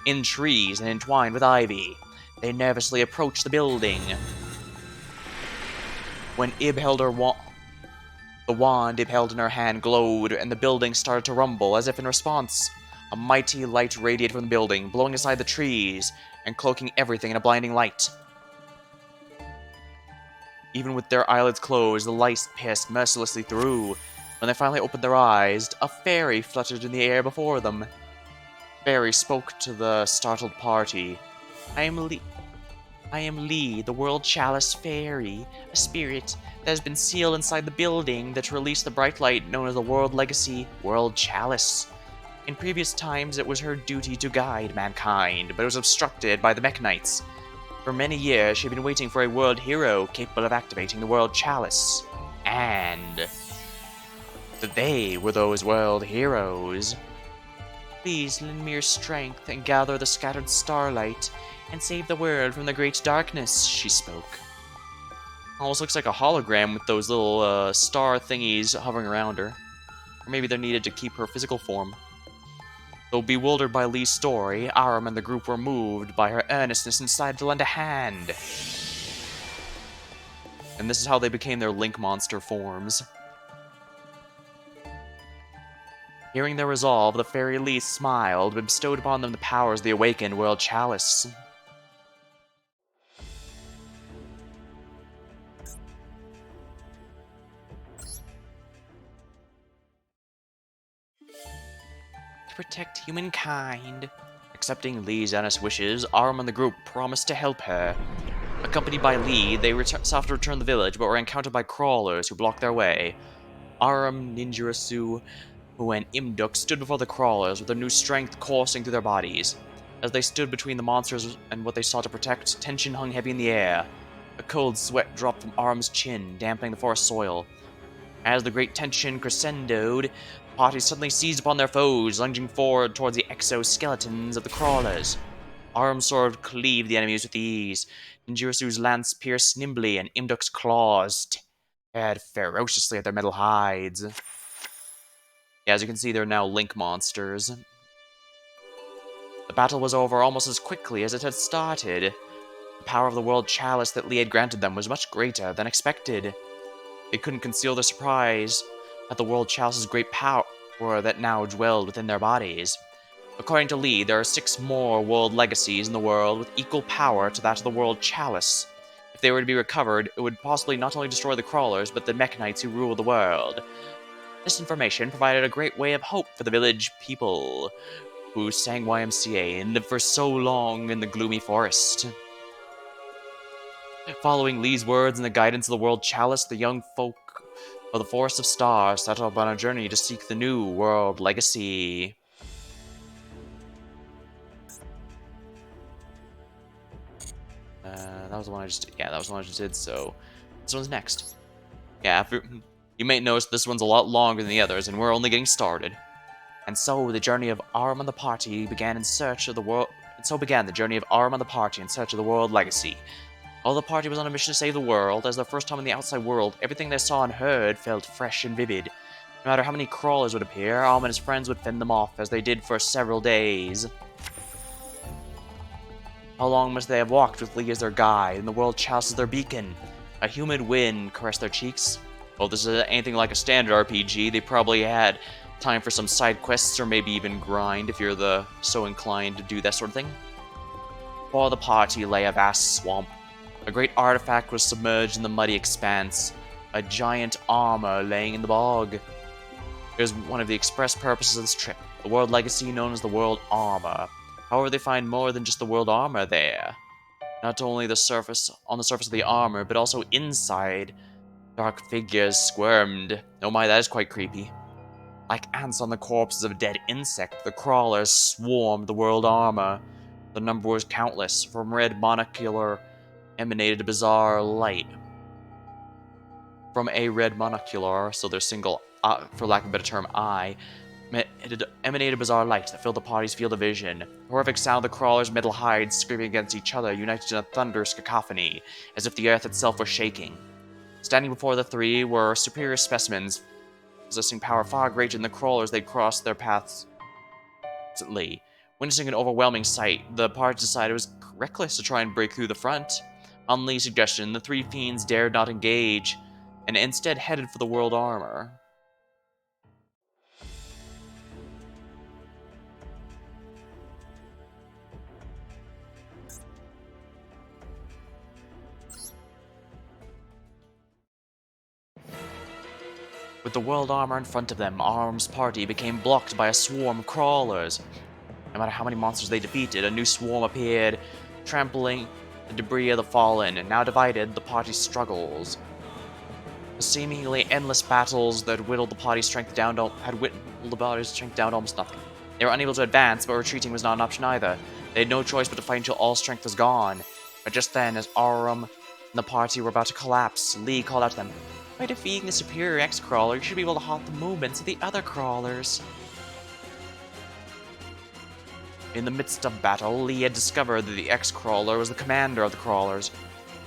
A: In trees and entwined with ivy, they nervously approached the building. When Ib held her the wand Ib held in her hand glowed, and the building started to rumble as if in response. A mighty light radiated from the building, blowing aside the trees and cloaking everything in a blinding light. Even with their eyelids closed, the light pierced mercilessly through. When they finally opened their eyes, a fairy fluttered in the air before them. The fairy spoke to the startled party. I am Lee, the World Chalice Fairy, a spirit that has been sealed inside the building that released the bright light known as the World Legacy World Chalice. In previous times, it was her duty to guide mankind, but it was obstructed by the Mechanites. For many years, she had been waiting for a world hero capable of activating the World Chalice. And that they were those world heroes. Please lend me your strength and gather the scattered starlight and save the world from the great darkness, she spoke. Almost looks like a hologram with those little star thingies hovering around her. Or maybe they're needed to keep her physical form. Though bewildered by Lee's story, Aram and the group were moved by her earnestness and decided to lend a hand. And this is how they became their Link monster forms. Hearing their resolve, the fairy Lee smiled and bestowed upon them the powers of the awakened World Chalice. To protect humankind. Accepting Lee's earnest wishes, Aram and the group promised to help her. Accompanied by Lee, they sought to return to the village, but were encountered by crawlers who blocked their way. Aram, Ninjutsu, and Imduk stood before the crawlers with their new strength coursing through their bodies. As they stood between the monsters and what they sought to protect, tension hung heavy in the air. A cold sweat dropped from Aram's chin, dampening the forest soil. As the great tension crescendoed, the party suddenly seized upon their foes, lunging forward towards the exoskeletons of the crawlers. Aram's sword cleaved the enemies with ease. Ninjutsu's lance pierced nimbly, and Imduk's claws teared ferociously at their metal hides. Yeah, as you can see, they're now Link monsters. The battle was over almost as quickly as it had started. The power of the World Chalice that Lee had granted them was much greater than expected. They couldn't conceal their surprise at the World Chalice's great power that now dwelled within their bodies. According to Lee, there are 6 more world legacies in the world with equal power to that of the World Chalice. If they were to be recovered, it would possibly not only destroy the crawlers, but the Mechanites who rule the world. This information provided a great way of hope for the village people who sang YMCA and lived for so long in the gloomy forest. Following Lee's words and the guidance of the World Chalice, the young folk of the Forest of Stars set off on a journey to seek the new world legacy. That was the one I just did, so this one's next. Yeah, you may notice this one's a lot longer than the others, and we're only getting started. And so the journey of Aram and the party began in search of the world. And so began the journey of Aram and the party in search of the world legacy. All the party was on a mission to save the world. As their first time in the outside world, everything they saw and heard felt fresh and vivid. No matter how many crawlers would appear, Aram and his friends would fend them off, as they did for several days. How long must they have walked with Lee as their guide, and the World Chalice as their beacon? A humid wind caressed their cheeks. Well, if this is anything like a standard RPG, they probably had time for some side quests, or maybe even grind if you're so inclined to do that sort of thing. Before the party lay a vast swamp. A great artifact was submerged in the muddy expanse. A giant armor laying in the bog. It was one of the express purposes of this trip. The world legacy known as the World Armor. However, they find more than just the world armor there. Not only on the surface of the armor, but also inside. Dark figures squirmed. Oh my, that is quite creepy. Like ants on the corpses of a dead insect, the crawlers swarmed the world armor. The number was countless. From red monocular emanated a bizarre light. From a red monocular, so their single, for lack of a better term, eye, emanated a bizarre light that filled the party's field of vision. The horrific sound of the crawlers' metal hides screaming against each other united in a thunderous cacophony, as if the earth itself were shaking. Standing before the three were superior specimens possessing power far greater than the crawlers they'd crossed their paths recently. Witnessing an overwhelming sight, the party decided it was reckless to try and break through the front. On Lee's suggestion, the three fiends dared not engage, and instead headed for the world armor. With the world armor in front of them, Arm's party became blocked by a swarm of crawlers. No matter how many monsters they defeated, a new swarm appeared, trampling the debris of the fallen, and now divided, the party struggles. The seemingly endless battles that whittled the party's strength down to almost nothing. They were unable to advance, but retreating was not an option either. They had no choice but to fight until all strength was gone. But just then, as Arum and the party were about to collapse, Lee called out to them, "By defeating the superior X-Crawler, you should be able to halt the movements of the other crawlers." In the midst of battle, Lee had discovered that the X-Crawler was the commander of the crawlers.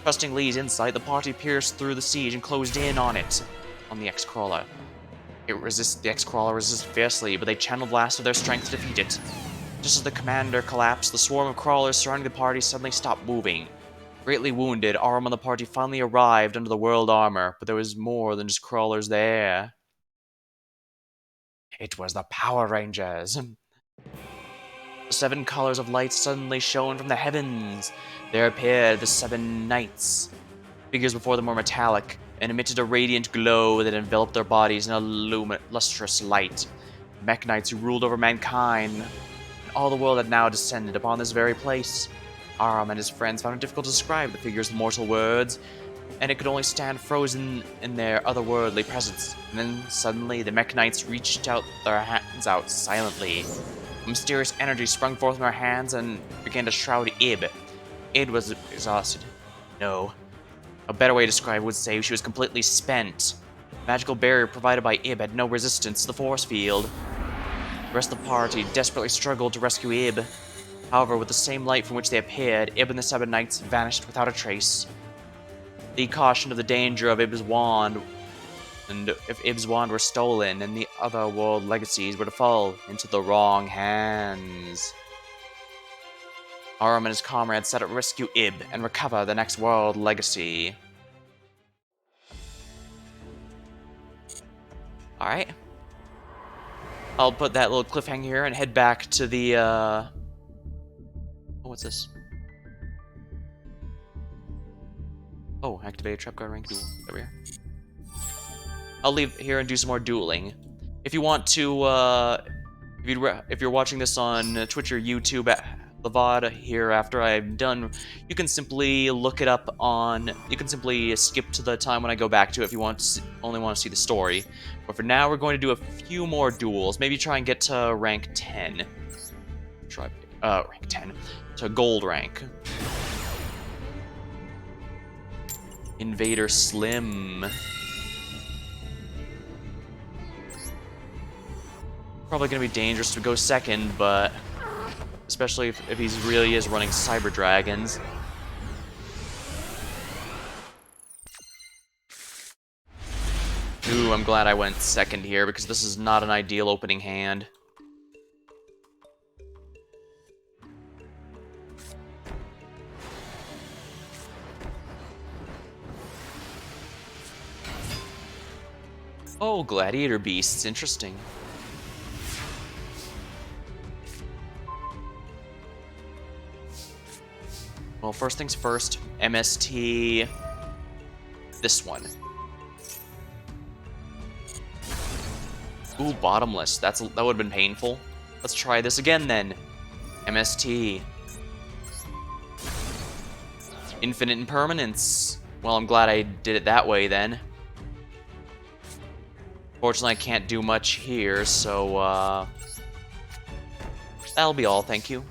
A: Trusting Lee's insight, the party pierced through the siege and closed in on the X-Crawler. The X-Crawler resisted fiercely, but they channeled the last of their strength to defeat it. Just as the commander collapsed, the swarm of crawlers surrounding the party suddenly stopped moving. Greatly wounded, Arum and the party finally arrived under the world armor, but there was more than just crawlers there. It was the Power Rangers. The 7 colors of light suddenly shone from the heavens. There appeared the 7 knights. Figures before them were metallic, and emitted a radiant glow that enveloped their bodies in a lustrous light. Mech knights who ruled over mankind, and all the world had now descended upon this very place. Arum and his friends found it difficult to describe the figures' mortal words, and it could only stand frozen in their otherworldly presence. And then suddenly the mech knights reached out their hands out silently. A mysterious energy sprung forth from their hands and began to shroud Ib. Ib was exhausted. No. A better way to describe it would say she was completely spent. The magical barrier provided by Ib had no resistance to the force field. The rest of the party desperately struggled to rescue Ib. However, with the same light from which they appeared, Ib and the 7 knights vanished without a trace. They cautioned of the danger of Ib's wand, and if Ib's wand were stolen, and the other world legacies were to fall into the wrong hands. Arum and his comrades set out to rescue Ib and recover the next world legacy. Alright. I'll put that little cliffhanger here and head back to the, Oh, what's this? Oh, activate a trap card rank duel. There we are. I'll leave here and do some more dueling. If you want to, if you're watching this on Twitch or YouTube at the VOD here after I'm done, you can simply look it up on. You can simply skip to the time when I go back to it if you only want to see the story. But for now, we're going to do a few more duels. Maybe try and get to rank 10. Try rank 10 to gold rank. Invader Slim. Probably gonna be dangerous to go second, but especially if he really is running Cyber Dragons. Ooh, I'm glad I went second here because this is not an ideal opening hand. Oh, Gladiator Beasts, interesting. Well, first things first, MST, this one. Ooh, bottomless, that would have been painful. Let's try this again then. MST. Infinite Impermanence. Well, I'm glad I did it that way then. Fortunately, I can't do much here, so, that'll be all, thank you.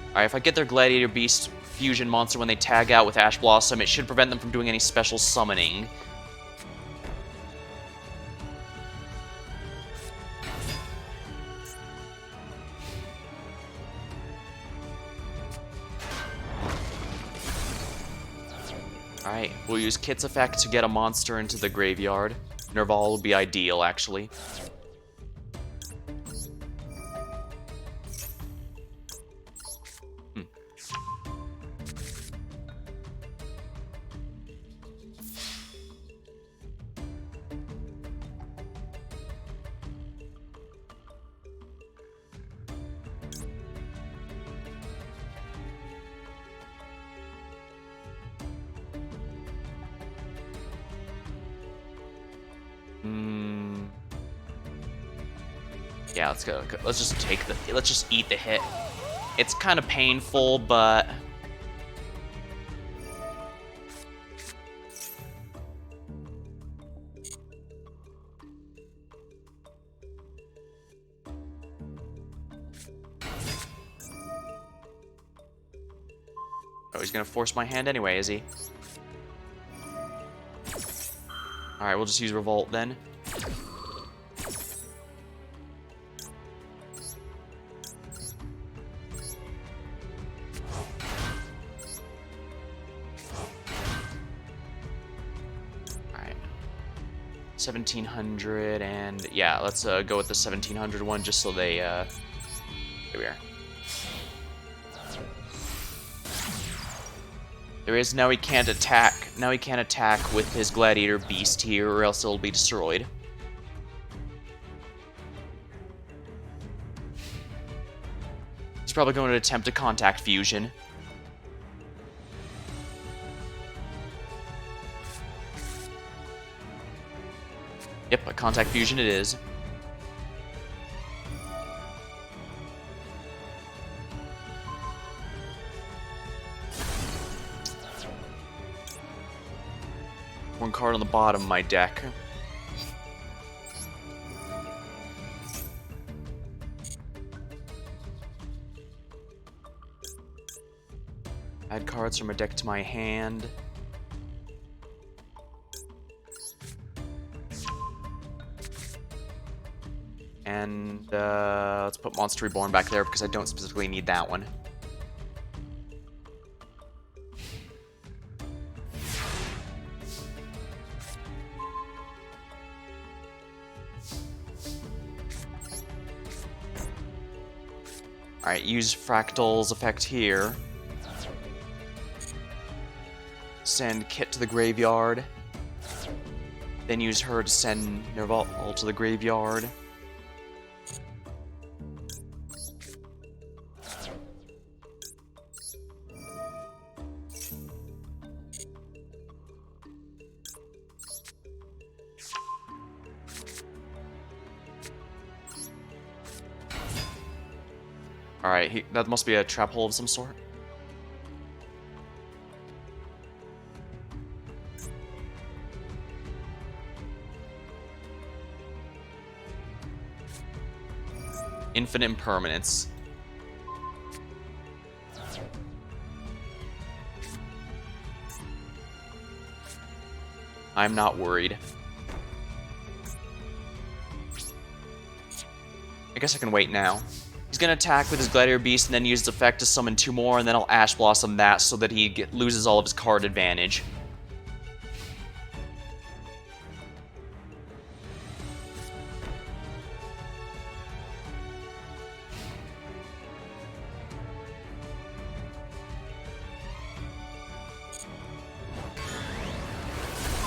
A: Alright, if I get their Gladiator Beast fusion monster when they tag out with Ash Blossom, it should prevent them from doing any special summoning. Alright, Alright, we'll use Kit's effect to get a monster into the graveyard. Nerval will be ideal, actually. Yeah, let's go. Let's just take the. Let's just eat the hit. It's kind of painful, but. Oh, he's gonna force my hand anyway, is he? Alright, we'll just use Revolt then. Alright. 1700, and yeah, let's go with the 1700 one just so they, here we are. There is, now he can't attack. Now he can't attack with his Gladiator Beast here, or else it'll be destroyed. He's probably going to attempt a Contact Fusion. Yep, a Contact Fusion it is. One card on the bottom of my deck. Add cards from a deck to my hand. And let's put Monster Reborn back there because I don't specifically need that one. Alright, use Fractal's effect here. Send Kit to the graveyard. Then use her to send Nerval to the graveyard. Alright, that must be a trap hole of some sort. Infinite impermanence. I'm not worried. I guess I can wait now. He's gonna attack with his Gladiator Beast and then use its effect to summon 2 more, and then I'll Ash Blossom that so that he loses all of his card advantage.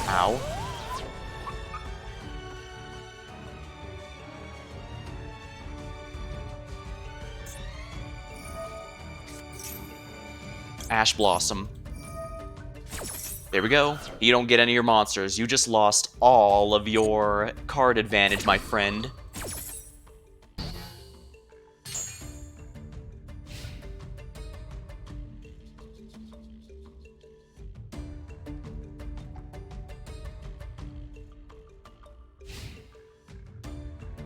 A: Ow. Ash Blossom. There we go. You don't get any of your monsters. You just lost all of your card advantage, my friend.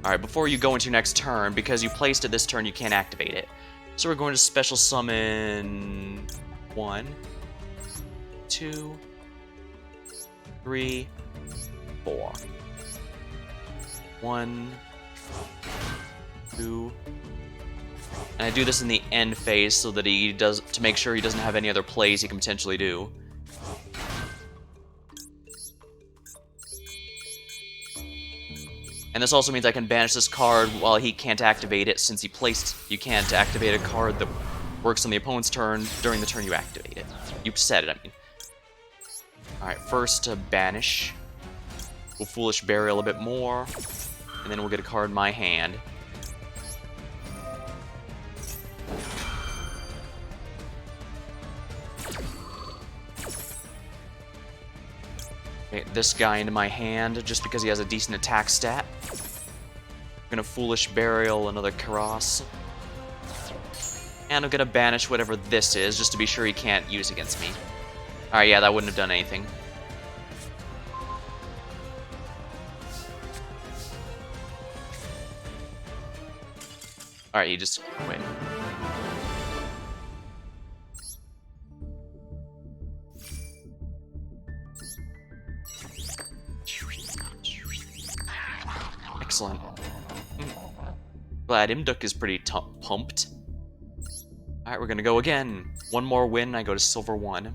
A: Alright, before you go into your next turn, because you placed it this turn, you can't activate it. So we're going to special summon 1, 2, 3, 4. 1, 2, and I do this in the end phase so that he does, to make sure he doesn't have any other plays he can potentially do. And this also means I can banish this card while he can't activate it, since you can't activate a card that works on the opponent's turn during the turn you activate it. You set it, I mean. Alright, first to banish. We'll Foolish Burial a bit more, and then we'll get a card in my hand. Okay, this guy into my hand, just because he has a decent attack stat. I'm gonna Foolish Burial another Karas. And I'm gonna banish whatever this is, just to be sure he can't use against me. Alright, yeah, that wouldn't have done anything. Alright, you just quit. Excellent. Glad Imduk is pretty pumped. Alright, we're gonna go again. One more win, I go to Silver 1.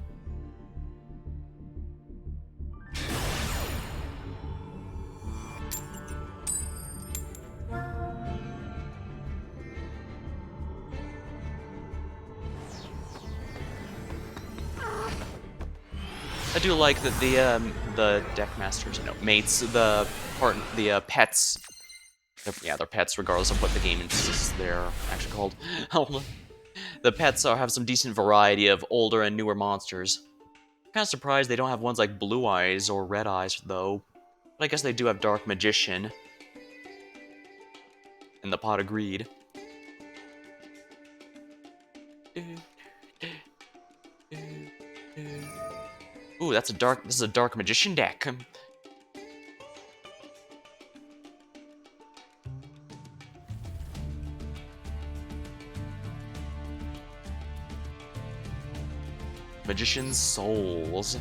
A: I do like that the deck masters, no, mates, the pets, yeah, they're pets regardless of what the game insists they're actually called. The pets have some decent variety of older and newer monsters. Kind of surprised they don't have ones like Blue Eyes or Red Eyes, though. But I guess they do have Dark Magician. And the Pot of Greed. Ooh, this is a Dark Magician deck. Magician's Souls.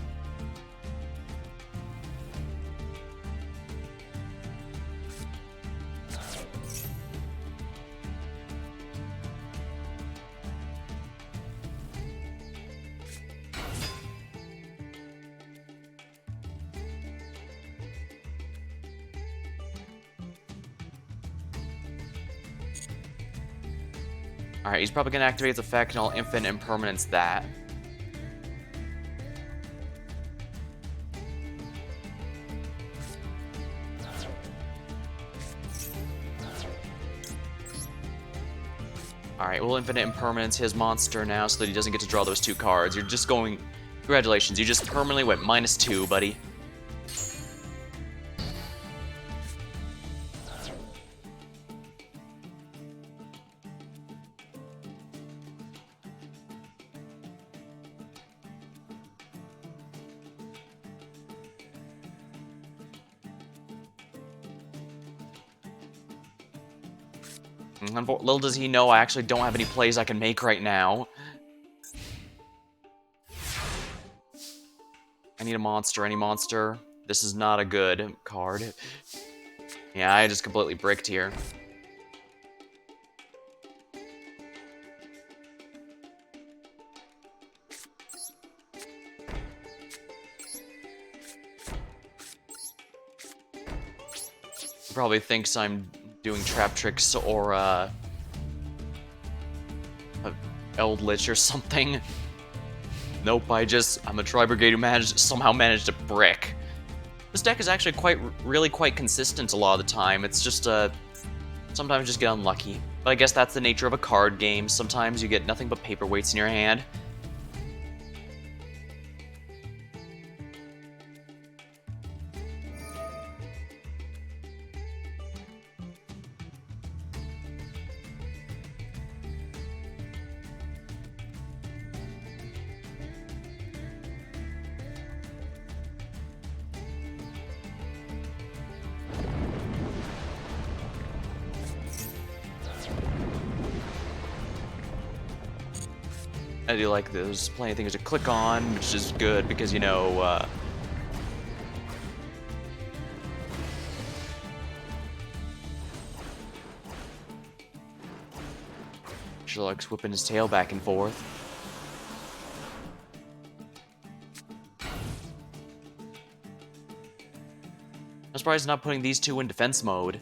A: Alright, he's probably gonna activate its effect and I'll infinite impermanence that. Alright, we'll infinite impermanence his monster now so that he doesn't get to draw those 2 cards. You're just going... Congratulations, you just permanently went -2, buddy. Little does he know I actually don't have any plays I can make right now. I need a monster, any monster. This is not a good card. Yeah, I just completely bricked here. He probably thinks I'm doing trap tricks or a Eldritch or something. Nope, I'm a Tri-Brigade who somehow managed to brick. This deck is actually really quite consistent a lot of the time. It's just, sometimes just get unlucky. But I guess that's the nature of a card game. Sometimes you get nothing but paperweights in your hand. I do like there's plenty of things to click on, which is good because, you know, Sherlock's whipping his tail back and forth. I'm surprised he's not putting these two in defense mode.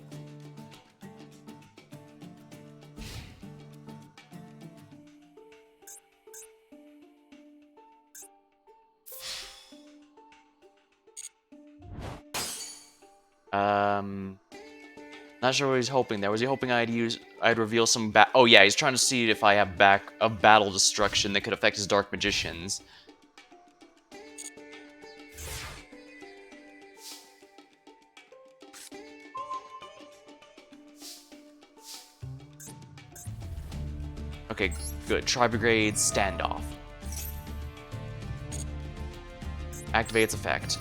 A: Not sure what he's hoping there. Was he hoping I'd reveal some oh yeah, he's trying to see if I have battle destruction that could affect his Dark Magicians. Okay, good. Tri-Brigade standoff. Activate its effect.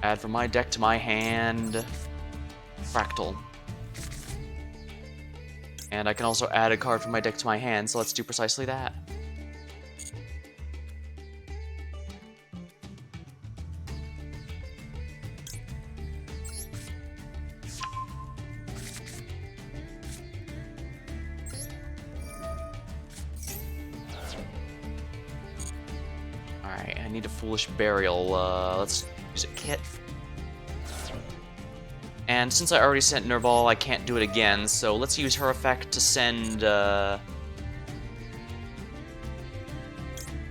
A: Add from my deck to my hand, Fractal. And I can also add a card from my deck to my hand, so let's do precisely that. Alright, I need a Foolish Burial. Let's use a kit. And since I already sent Nerval, I can't do it again, so let's use her effect to send,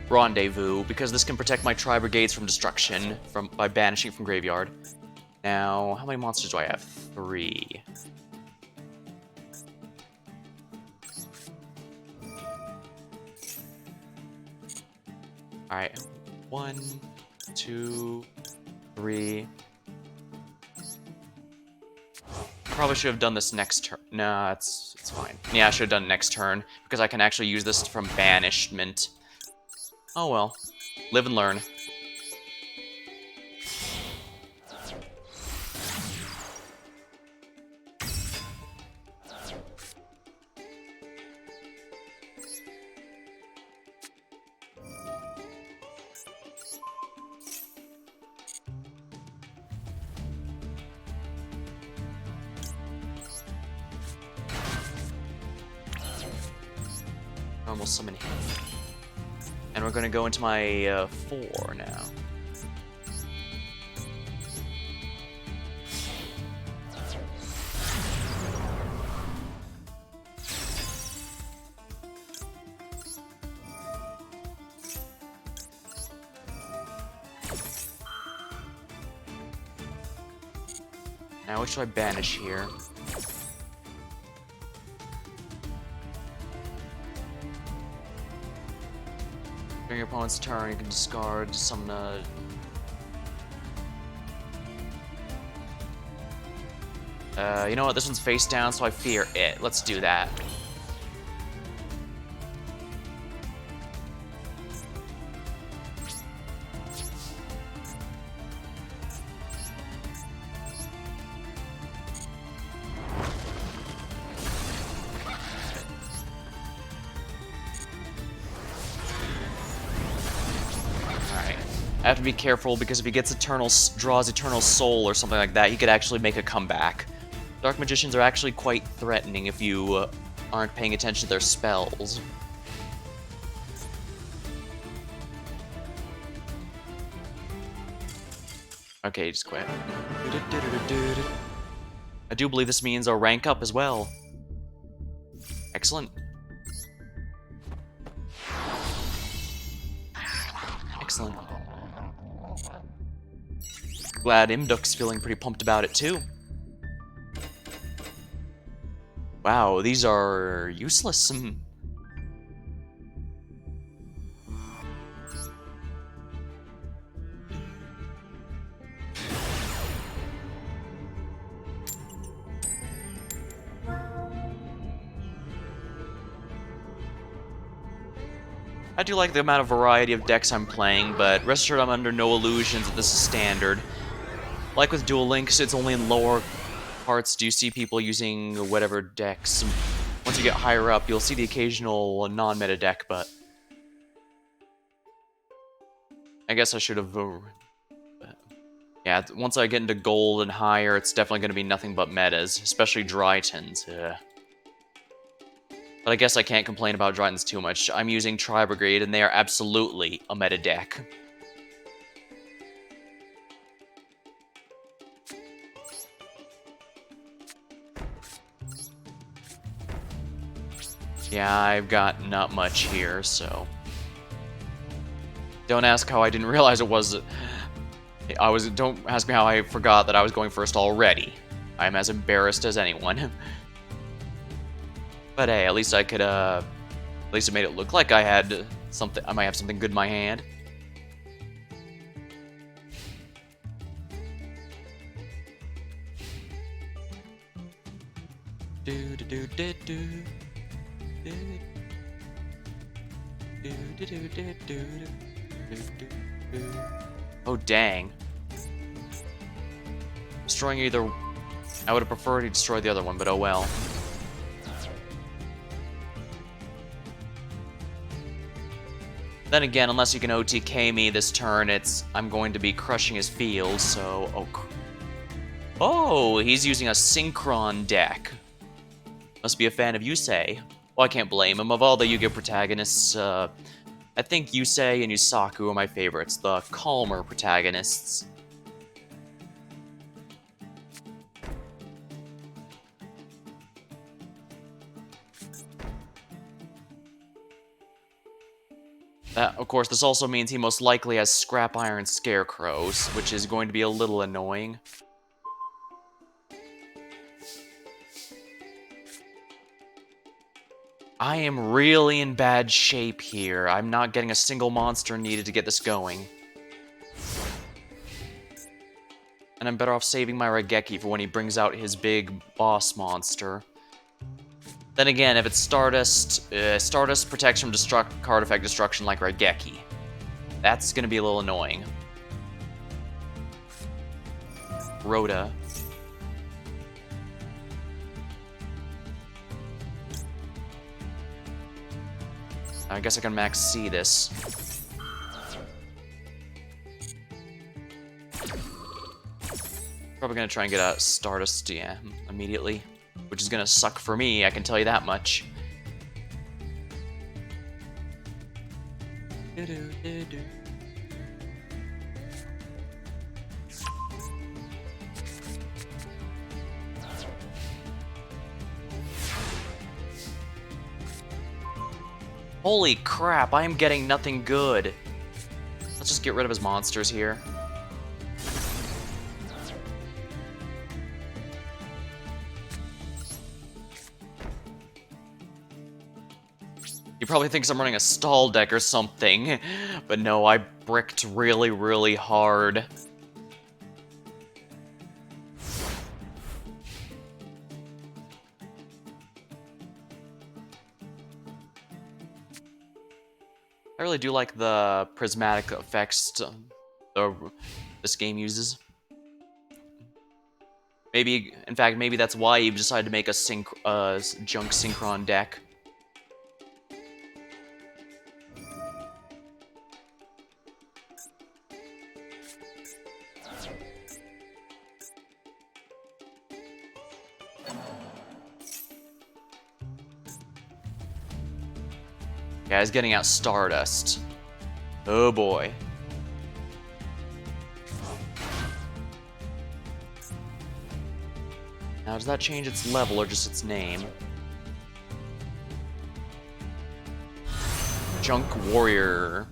A: Rendezvous, because this can protect my Tri-Brigades from destruction by banishing from graveyard. Now, how many monsters do I have? 3. Alright. 1, 2, 3. Probably should have done this next turn. Nah, it's fine. Yeah, I should have done it next turn, because I can actually use this from banishment. Oh well. Live and learn. Normal summon him. And we're gonna go into my 4 now. Now what should I banish here? During your opponent's turn, you can discard some, you know what? This one's face down, so I fear it. Let's do that. I have to be careful because if he gets draws Eternal Soul or something like that, he could actually make a comeback. Dark Magicians are actually quite threatening if you aren't paying attention to their spells. Okay, just quit. I do believe this means I'll rank up as well. Excellent. Excellent. Glad Imduk's feeling pretty pumped about it too. Wow, these are useless. I do like the amount of variety of decks I'm playing, but rest assured I'm under no illusions that this is standard. Like with Duel Links, it's only in lower parts do you see people using whatever decks. Once you get higher up, you'll see the occasional non-meta deck, but I guess I should have... yeah, once I get into gold and higher, it's definitely going to be nothing but metas, especially Drytons. But I guess I can't complain about Drytons too much. I'm using Tri-Brigade, and they are absolutely a meta deck. Yeah, I've got not much here, so... Don't ask how I didn't realize it was... Don't ask me how I forgot that I was going first already. I'm as embarrassed as anyone. But hey, at least I could, at least it made it look like I had something... I might have something good in my hand. Oh, dang. Destroying either... I would have preferred to destroy the other one, but oh well. Then again, unless you can OTK me this turn, I'm going to be crushing his field, so... Oh, he's using a Synchron deck. Must be a fan of Yusei. Well, I can't blame him. Of all the Yu-Gi-Oh! Protagonists, I think Yusei and Yusaku are my favorites, the calmer protagonists. Of course, this also means he most likely has Scrap Iron Scarecrows, which is going to be a little annoying. I am really in bad shape here. I'm not getting a single monster needed to get this going. And I'm better off saving my Raigeki for when he brings out his big boss monster. Then again, if it's Stardust, Stardust protects from card effect destruction like Raigeki. That's gonna be a little annoying. Rhoda. I guess I can max C this. Probably gonna try and get a Stardust, yeah, immediately. Which is gonna suck for me, I can tell you that much. Holy crap, I am getting nothing good. Let's just get rid of his monsters here. He probably thinks I'm running a stall deck or something, but no, I bricked really, really hard. I really do like the prismatic effects this game uses. Maybe, in fact, maybe that's why he decided to make a junk Synchron deck. Yeah, he's getting out Stardust. Oh boy. Now, does that change its level or just its name? Junk Warrior.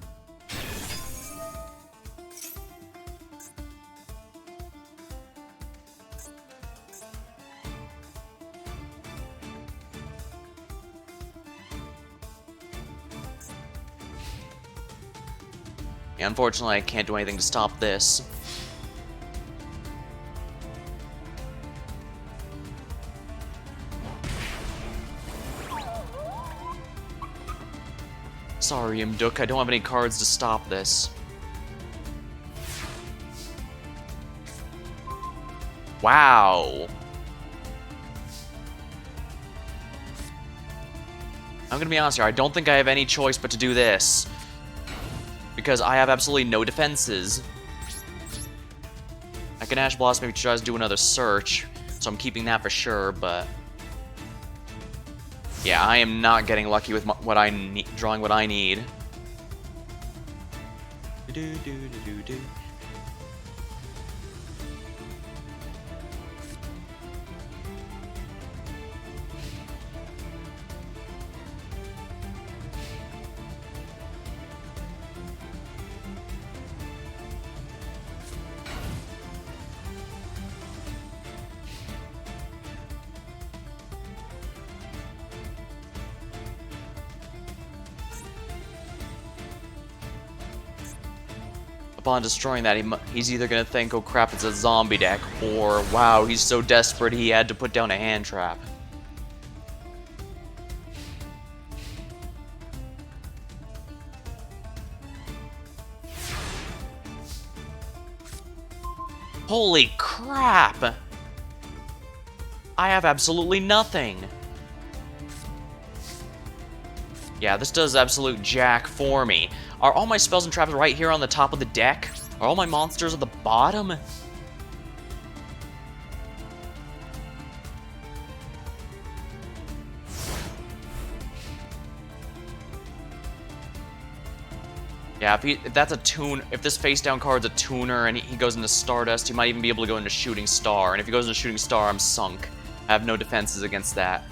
A: Yeah, unfortunately, I can't do anything to stop this. Sorry, Imduk, I don't have any cards to stop this. Wow. I'm gonna be honest here, I don't think I have any choice but to do this. Because I have absolutely no defenses. I can Ash Blossom maybe try to do another search, so I'm keeping that for sure, but... Yeah, I am not getting lucky with what I need, drawing what I need. Upon destroying that, he's either gonna think, oh crap, it's a zombie deck, or wow, he's so desperate he had to put down a hand trap. Holy crap! I have absolutely nothing. Yeah, this does absolute jack for me. Are all my spells and traps right here on the top of the deck? Are all my monsters at the bottom? Yeah, if that's a tune, if this face down card's a tuner and he goes into Stardust, he might even be able to go into Shooting Star. And if he goes into Shooting Star, I'm sunk. I have no defenses against that.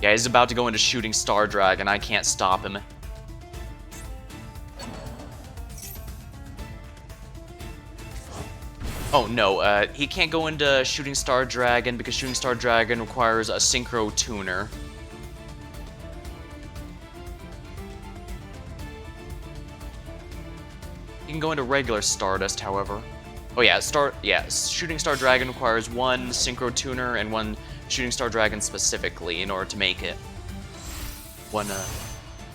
A: Yeah, he's about to go into Shooting Star Dragon. I can't stop him. Oh, no, he can't go into Shooting Star Dragon because Shooting Star Dragon requires a Synchro Tuner. He can go into regular Stardust, however. Oh yeah, Shooting Star Dragon requires one Synchro Tuner and one Shooting Star Dragon specifically in order to make it. One,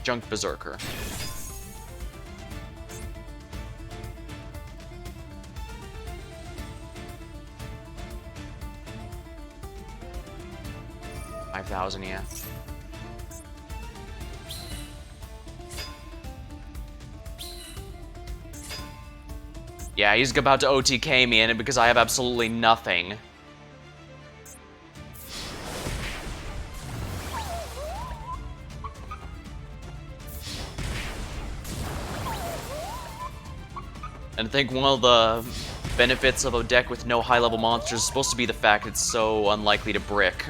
A: Junk Berserker. $5,000, yeah. Yeah, he's about to OTK me in it because I have absolutely nothing. And I think one of the benefits of a deck with no high-level monsters is supposed to be the fact it's so unlikely to brick.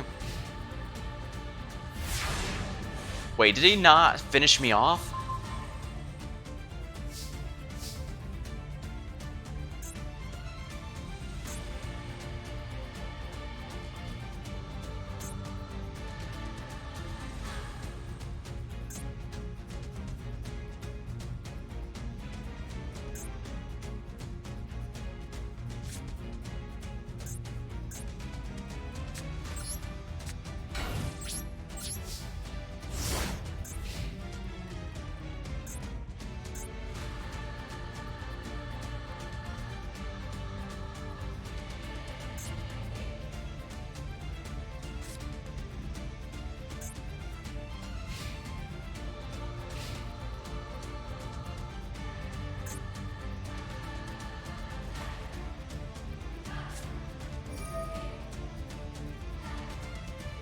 A: Wait, did he not finish me off?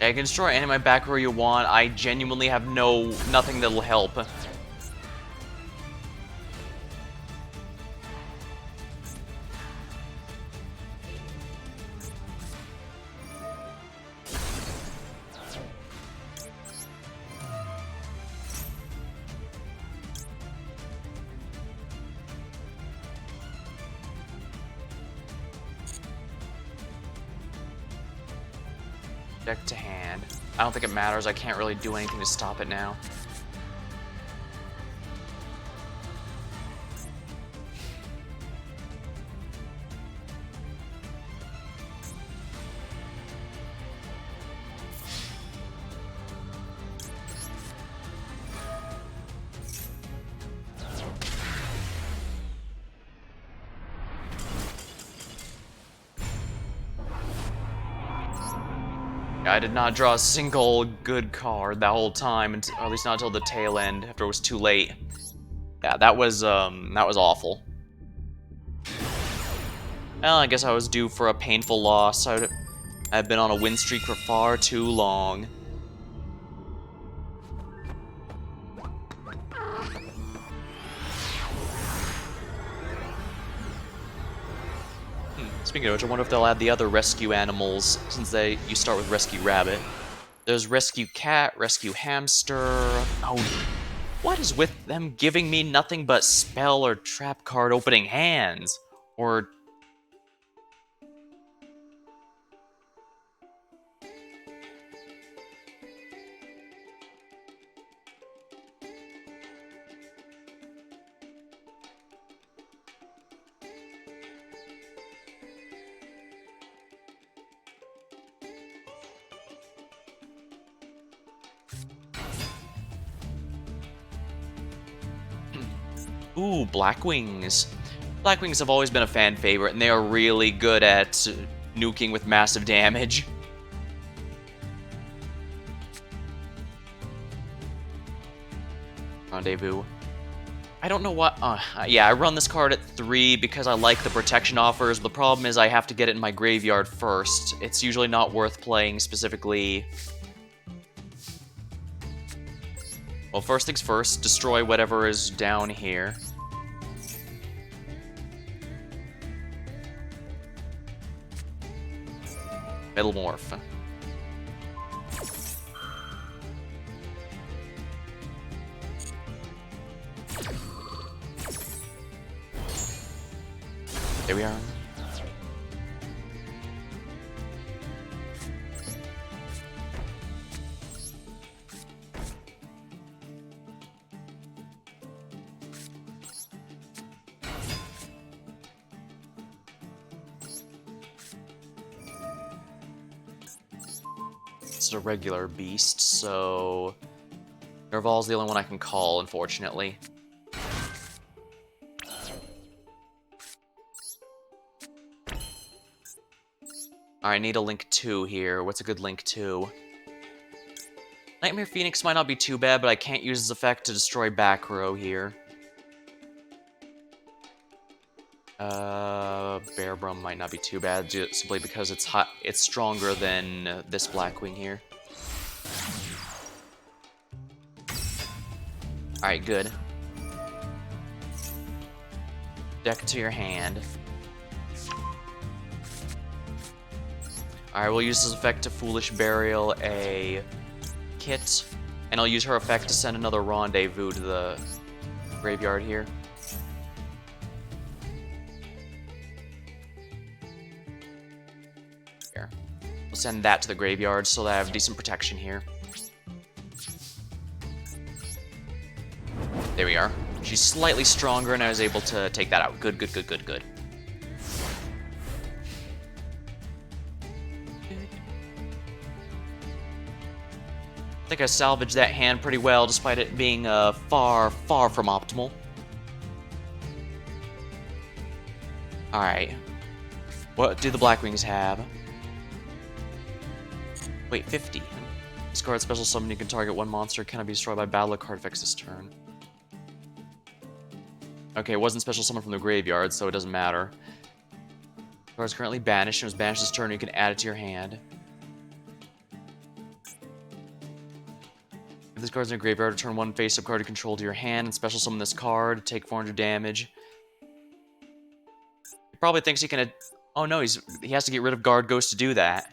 A: Yeah, you can destroy any of my back row you want. I genuinely have nothing that'll help. Deck to hand. I don't think it matters. I can't really do anything to stop it now. I did not draw a single good card that whole time, or at least not until the tail end, after it was too late. Yeah, that was awful. Well, I guess I was due for a painful loss. I've been on a win streak for far too long. Speaking of which, I wonder if they'll add the other rescue animals, since you start with Rescue Rabbit. There's Rescue Cat, Rescue Hamster... Oh, what is with them giving me nothing but spell or trap card opening hands? Or... Ooh, Blackwings. Blackwings have always been a fan favorite, and they are really good at nuking with massive damage. Rendezvous. I don't know what... yeah, I run this card at 3 because I like the protection offers. The problem is I have to get it in my graveyard first. It's usually not worth playing specifically... Well, first things first, destroy whatever is down here. Metalmorph. There we are. It's a regular beast, so... Nerval's the only one I can call, unfortunately. Alright, I need a Link 2 here. What's a good Link 2? Nightmare Phoenix might not be too bad, but I can't use his effect to destroy back row here. Bearbrum might not be too bad, simply because it's stronger than this Blackwing here. Alright, good. Deck to your hand. Alright, we'll use this effect to Foolish Burial a Kit, and I'll use her effect to send another Rendezvous to the graveyard here. Here. We'll send that to the graveyard so that I have decent protection here. There we are. She's slightly stronger, and I was able to take that out. Good, good, good, good, good. I think I salvaged that hand pretty well, despite it being far, far from optimal. Alright. What do the Blackwings have? Wait, 50. Discard special summon, you can target one monster, cannot be destroyed by battle or card effects this turn. Okay, it wasn't special summon from the graveyard, so it doesn't matter. The card is currently banished, and it was banished this turn, you can add it to your hand. If this card's in your graveyard, return one face-up card you control to your hand, and special summon this card, take 400 damage. He probably thinks he can... Oh no, he has to get rid of Guard Ghost to do that.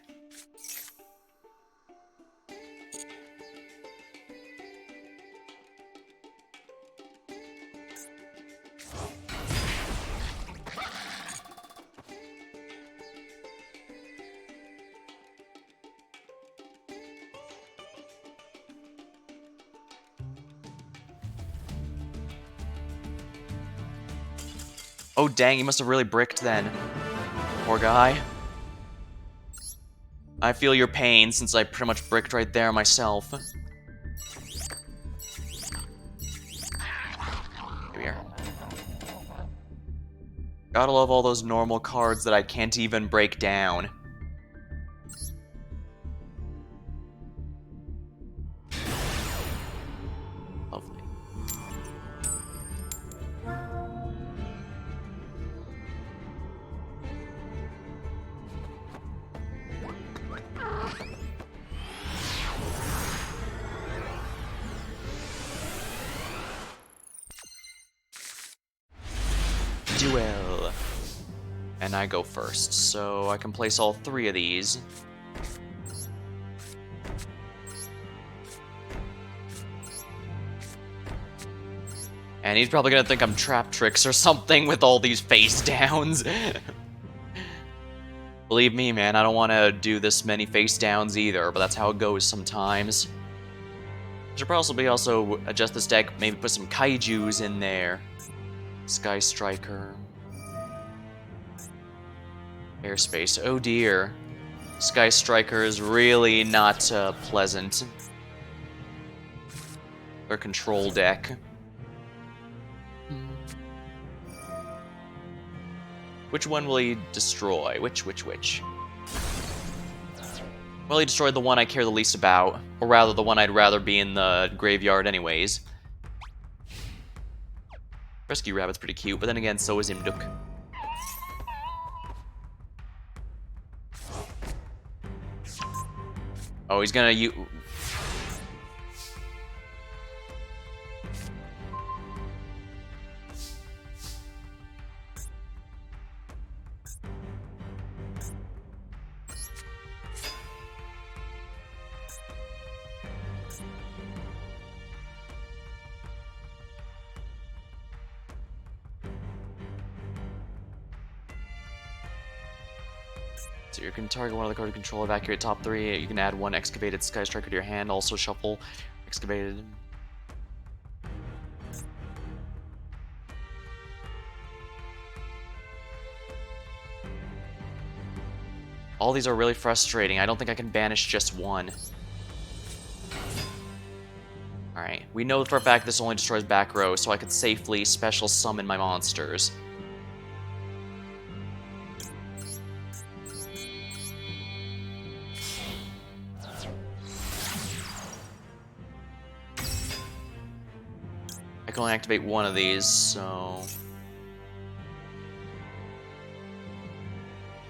A: Oh dang, he must have really bricked then. Poor guy. I feel your pain, since I pretty much bricked right there myself. Here we are. Gotta love all those normal cards that I can't even break down. Lovely. Duel. And I go first, so I can place all 3 of these. And he's probably gonna think I'm Trap Tricks or something with all these face downs. Believe me, man, I don't want to do this many face downs either, but that's how it goes sometimes. Should probably also adjust this deck, maybe put some kaijus in there. Sky Striker. Airspace, oh dear. Sky Striker is really not pleasant. Their control deck. Which one will he destroy? Which? Well, he destroyed the one I care the least about. Or rather, the one I'd rather be in the graveyard anyways. Rescue Rabbit's pretty cute, but then again, so is Imduk. Oh, he's gonna use... So you can target one of the cards you control, evacuate top 3. You can add 1 Excavated Sky Striker to your hand. Also shuffle Excavated. All these are really frustrating. I don't think I can banish just one. Alright, we know for a fact this only destroys back row, so I can safely special summon my monsters. I can only activate one of these, so...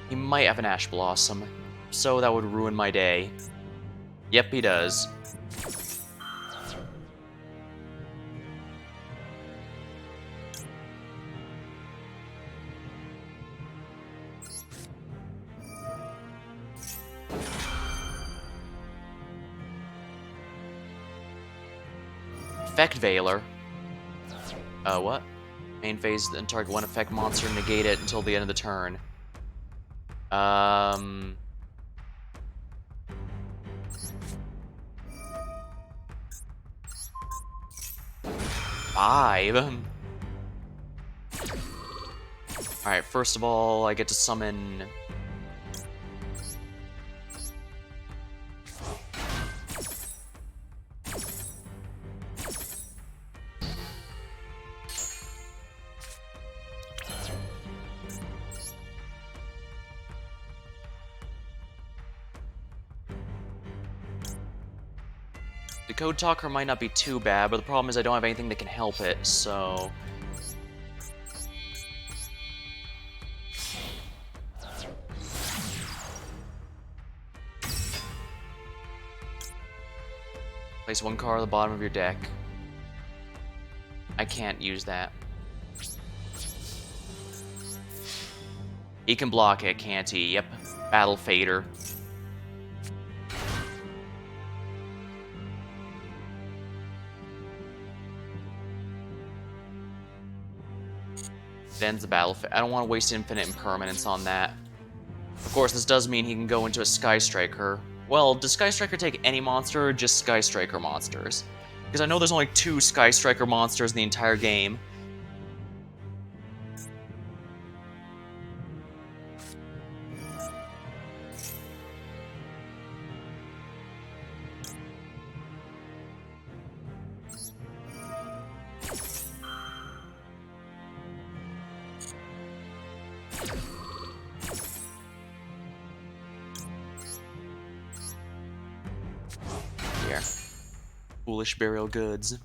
A: He might have an Ash Blossom, so that would ruin my day. Yep, he does. Effect Veiler. What? Main phase, then target 1 effect monster, negate it until the end of the turn. 5? Alright, first of all, I get to summon... The Code Talker might not be too bad, but the problem is I don't have anything that can help it, so... Place 1 card at the bottom of your deck. I can't use that. He can block it, can't he? Yep. Battle Fader. It ends the battle. I don't want to waste infinite impermanence on that. Of course, this does mean he can go into a Sky Striker. Well, does Sky Striker take any monster or just Sky Striker monsters? Because I know there's only 2 Sky Striker monsters in the entire game. Here. Foolish burial goods.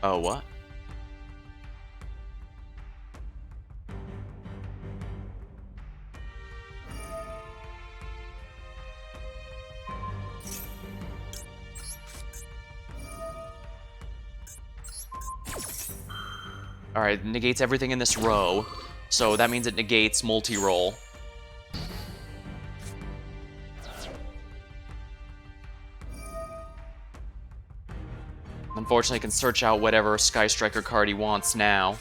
A: Oh, what? Alright, negates everything in this row. So that means it negates multi-roll. Unfortunately, he can search out whatever Sky Striker card he wants now.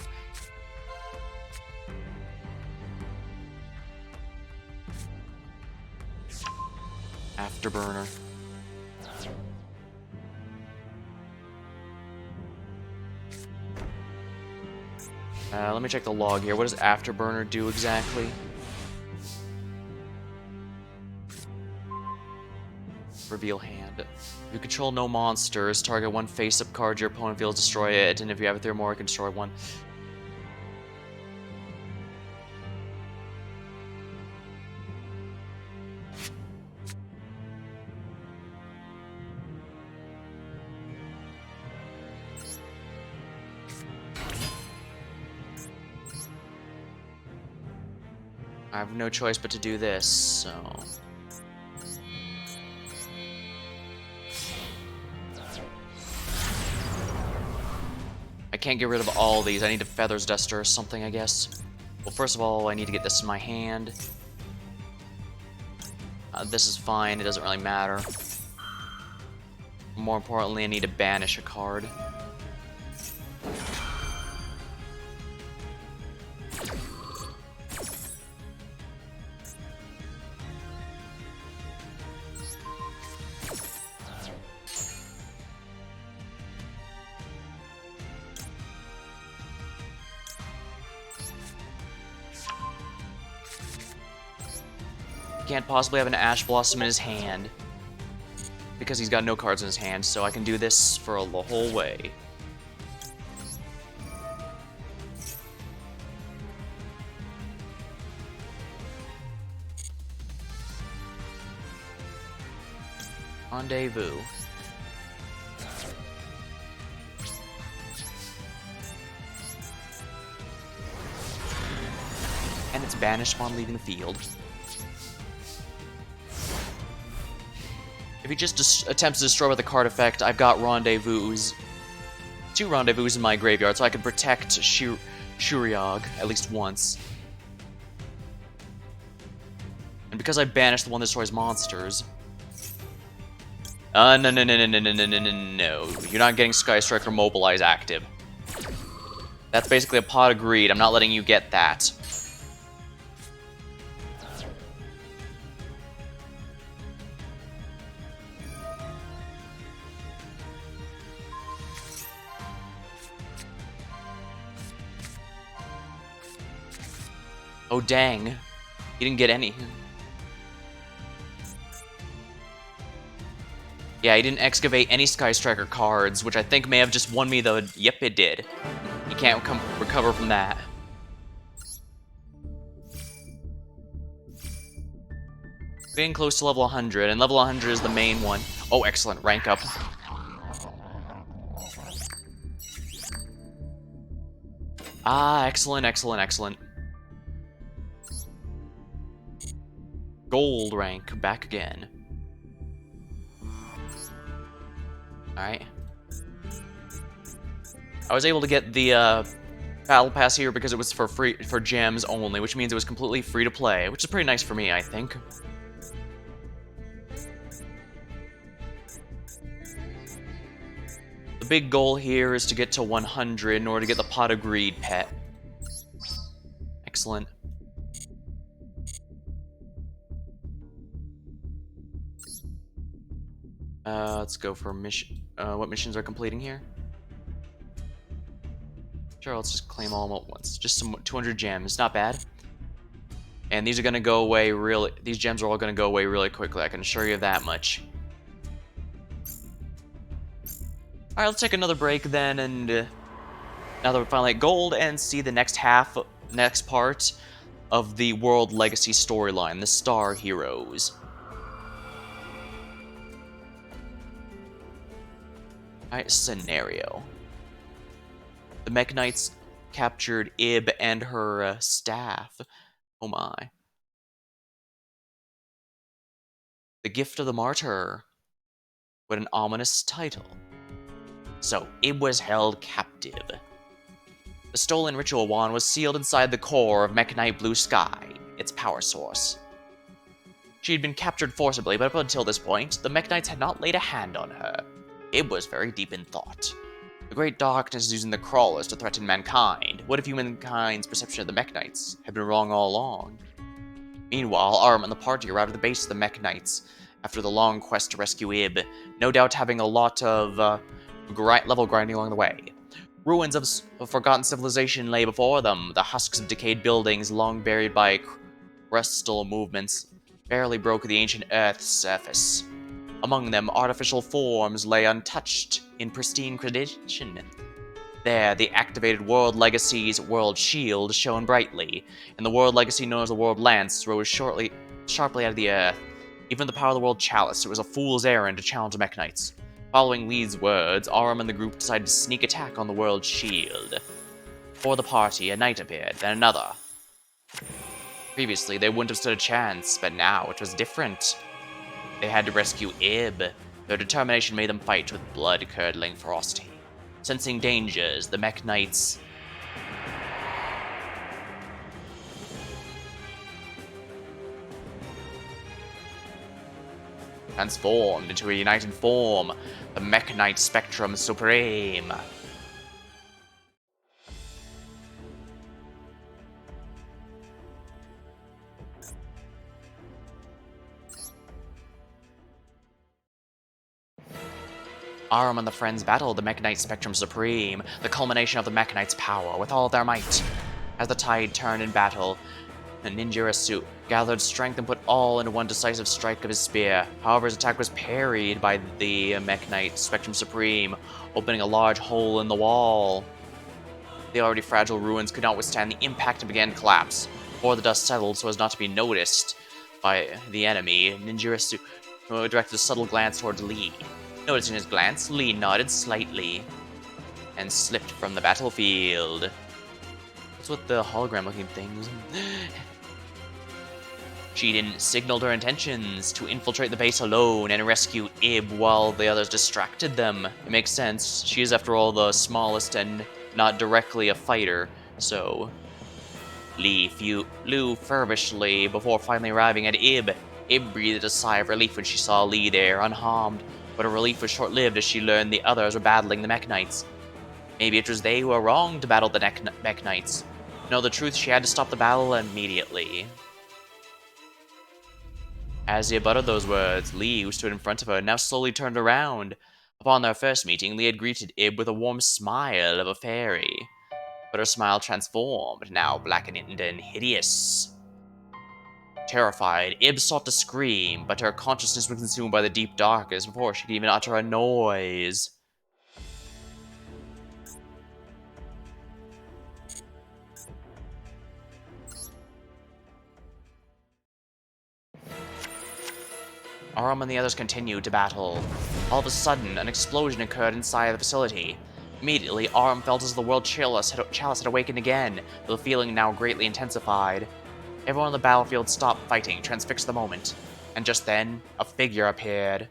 A: Afterburner. Let me check the log here. What does Afterburner do exactly? Reveal hand. If you control no monsters, target one face-up card your opponent feels, destroy it, and if you have it 3 or more, you can destroy one. I have no choice but to do this, so... I can't get rid of all these. I need a Feathers Duster or something, I guess. Well, first of all, I need to get this in my hand. This is fine. It doesn't really matter. More importantly, I need to banish a card. He can't possibly have an Ash Blossom in his hand because he's got no cards in his hand, so I can do this for the whole way. Rendezvous. And it's banished upon leaving the field. If he just attempts to destroy with a card effect, I've got Rendezvous. 2 Rendezvous in my graveyard, so I can protect Shuriag at least once. And because I banished the one that destroys monsters... no. You're not getting Sky Striker Mobilize active. That's basically a pot of greed. I'm not letting you get that. Oh, dang. He didn't get any. Yeah, he didn't excavate any Sky Striker cards, which I think may have just won me the... Yep, it did. You can't recover from that. Getting close to level 100, and level 100 is the main one. Oh, excellent. Rank up. Ah, excellent, excellent, excellent. Gold rank, back again. Alright. I was able to get the Battle Pass here because it was for gems only, which means it was completely free to play, which is pretty nice for me, I think. The big goal here is to get to 100 in order to get the Pot of Greed pet. Excellent. Let's go for mission. What missions are completing here? Sure, let's just claim all of them at once. Just some 200 gems, not bad. And these are gonna go away really. These gems are all gonna go away really quickly. I can assure you that much. All right, let's take another break then, and now that we're finally at gold, and see the next part of the World Legacy storyline, the Star Heroes. Alright, scenario. The Mech Knights captured Ib and her staff. Oh my. The Gift of the Martyr. What an ominous title. So, Ib was held captive. The stolen ritual wand was sealed inside the core of Mekhanite Blue Sky, its power source. She had been captured forcibly, but up until this point, the Mechanites had not laid a hand on her. Ib was very deep in thought. The Great Darkness is using the Crawlers to threaten mankind. What if humankind's perception of the Mechanites had been wrong all along? Meanwhile, Arm and the party arrived at the base of the Mechanites after the long quest to rescue Ib, no doubt having a lot of level grinding along the way. Ruins of forgotten civilization lay before them, the husks of decayed buildings long buried by crustal movements barely broke the ancient Earth's surface. Among them, artificial forms lay untouched in pristine condition. There, the activated World Legacy's World Shield shone brightly, and the World Legacy known as the World Lance rose sharply out of the earth. Even the power of the World Chalice, it was a fool's errand to challenge the Mechanites. Following Lee's words, Aram and the group decided to sneak attack on the World Shield. For the party, a knight appeared, then another. Previously, they wouldn't have stood a chance, but now it was different. They had to rescue Ib. Their determination made them fight with blood-curdling ferocity. Sensing dangers, the Mech Knights transformed into a united form, the Mech Knight Spectrum Supreme. Aram and the friends battled the Mech Knight Spectrum Supreme, the culmination of the Mech Knight's power, with all their might. As the tide turned in battle, the ninja Asu gathered strength and put all into one decisive strike of his spear. However, his attack was parried by the Mech Knight Spectrum Supreme, opening a large hole in the wall. The already fragile ruins could not withstand the impact and began to collapse. Before the dust settled so as not to be noticed by the enemy, ninja Asu directed a subtle glance towards Lee. Noticing his glance, Lee nodded slightly and slipped from the battlefield. What's with the hologram-looking things? She didn't signal her intentions to infiltrate the base alone and rescue Ib while the others distracted them. It makes sense. She is, after all, the smallest and not directly a fighter, so... Lee flew feverishly before finally arriving at Ib. Ib breathed a sigh of relief when she saw Lee there, unharmed. But her relief was short-lived as she learned the others were battling the Mech Knights. Maybe it was they who were wrong to battle the Mech Knights. To know the truth, she had to stop the battle immediately. As Ib uttered those words, Lee, who stood in front of her, now slowly turned around. Upon their first meeting, Lee had greeted Ib with a warm smile of a fairy. But her smile transformed, now blackened and hideous. Terrified, Ib sought to scream, but her consciousness was consumed by the deep darkness before she could even utter a noise. Aram and the others continued to battle. All of a sudden, an explosion occurred inside the facility. Immediately, Aram felt as the World Chalice had awakened again, the feeling now greatly intensified. Everyone on the battlefield stopped fighting, transfixed the moment. And just then, a figure appeared.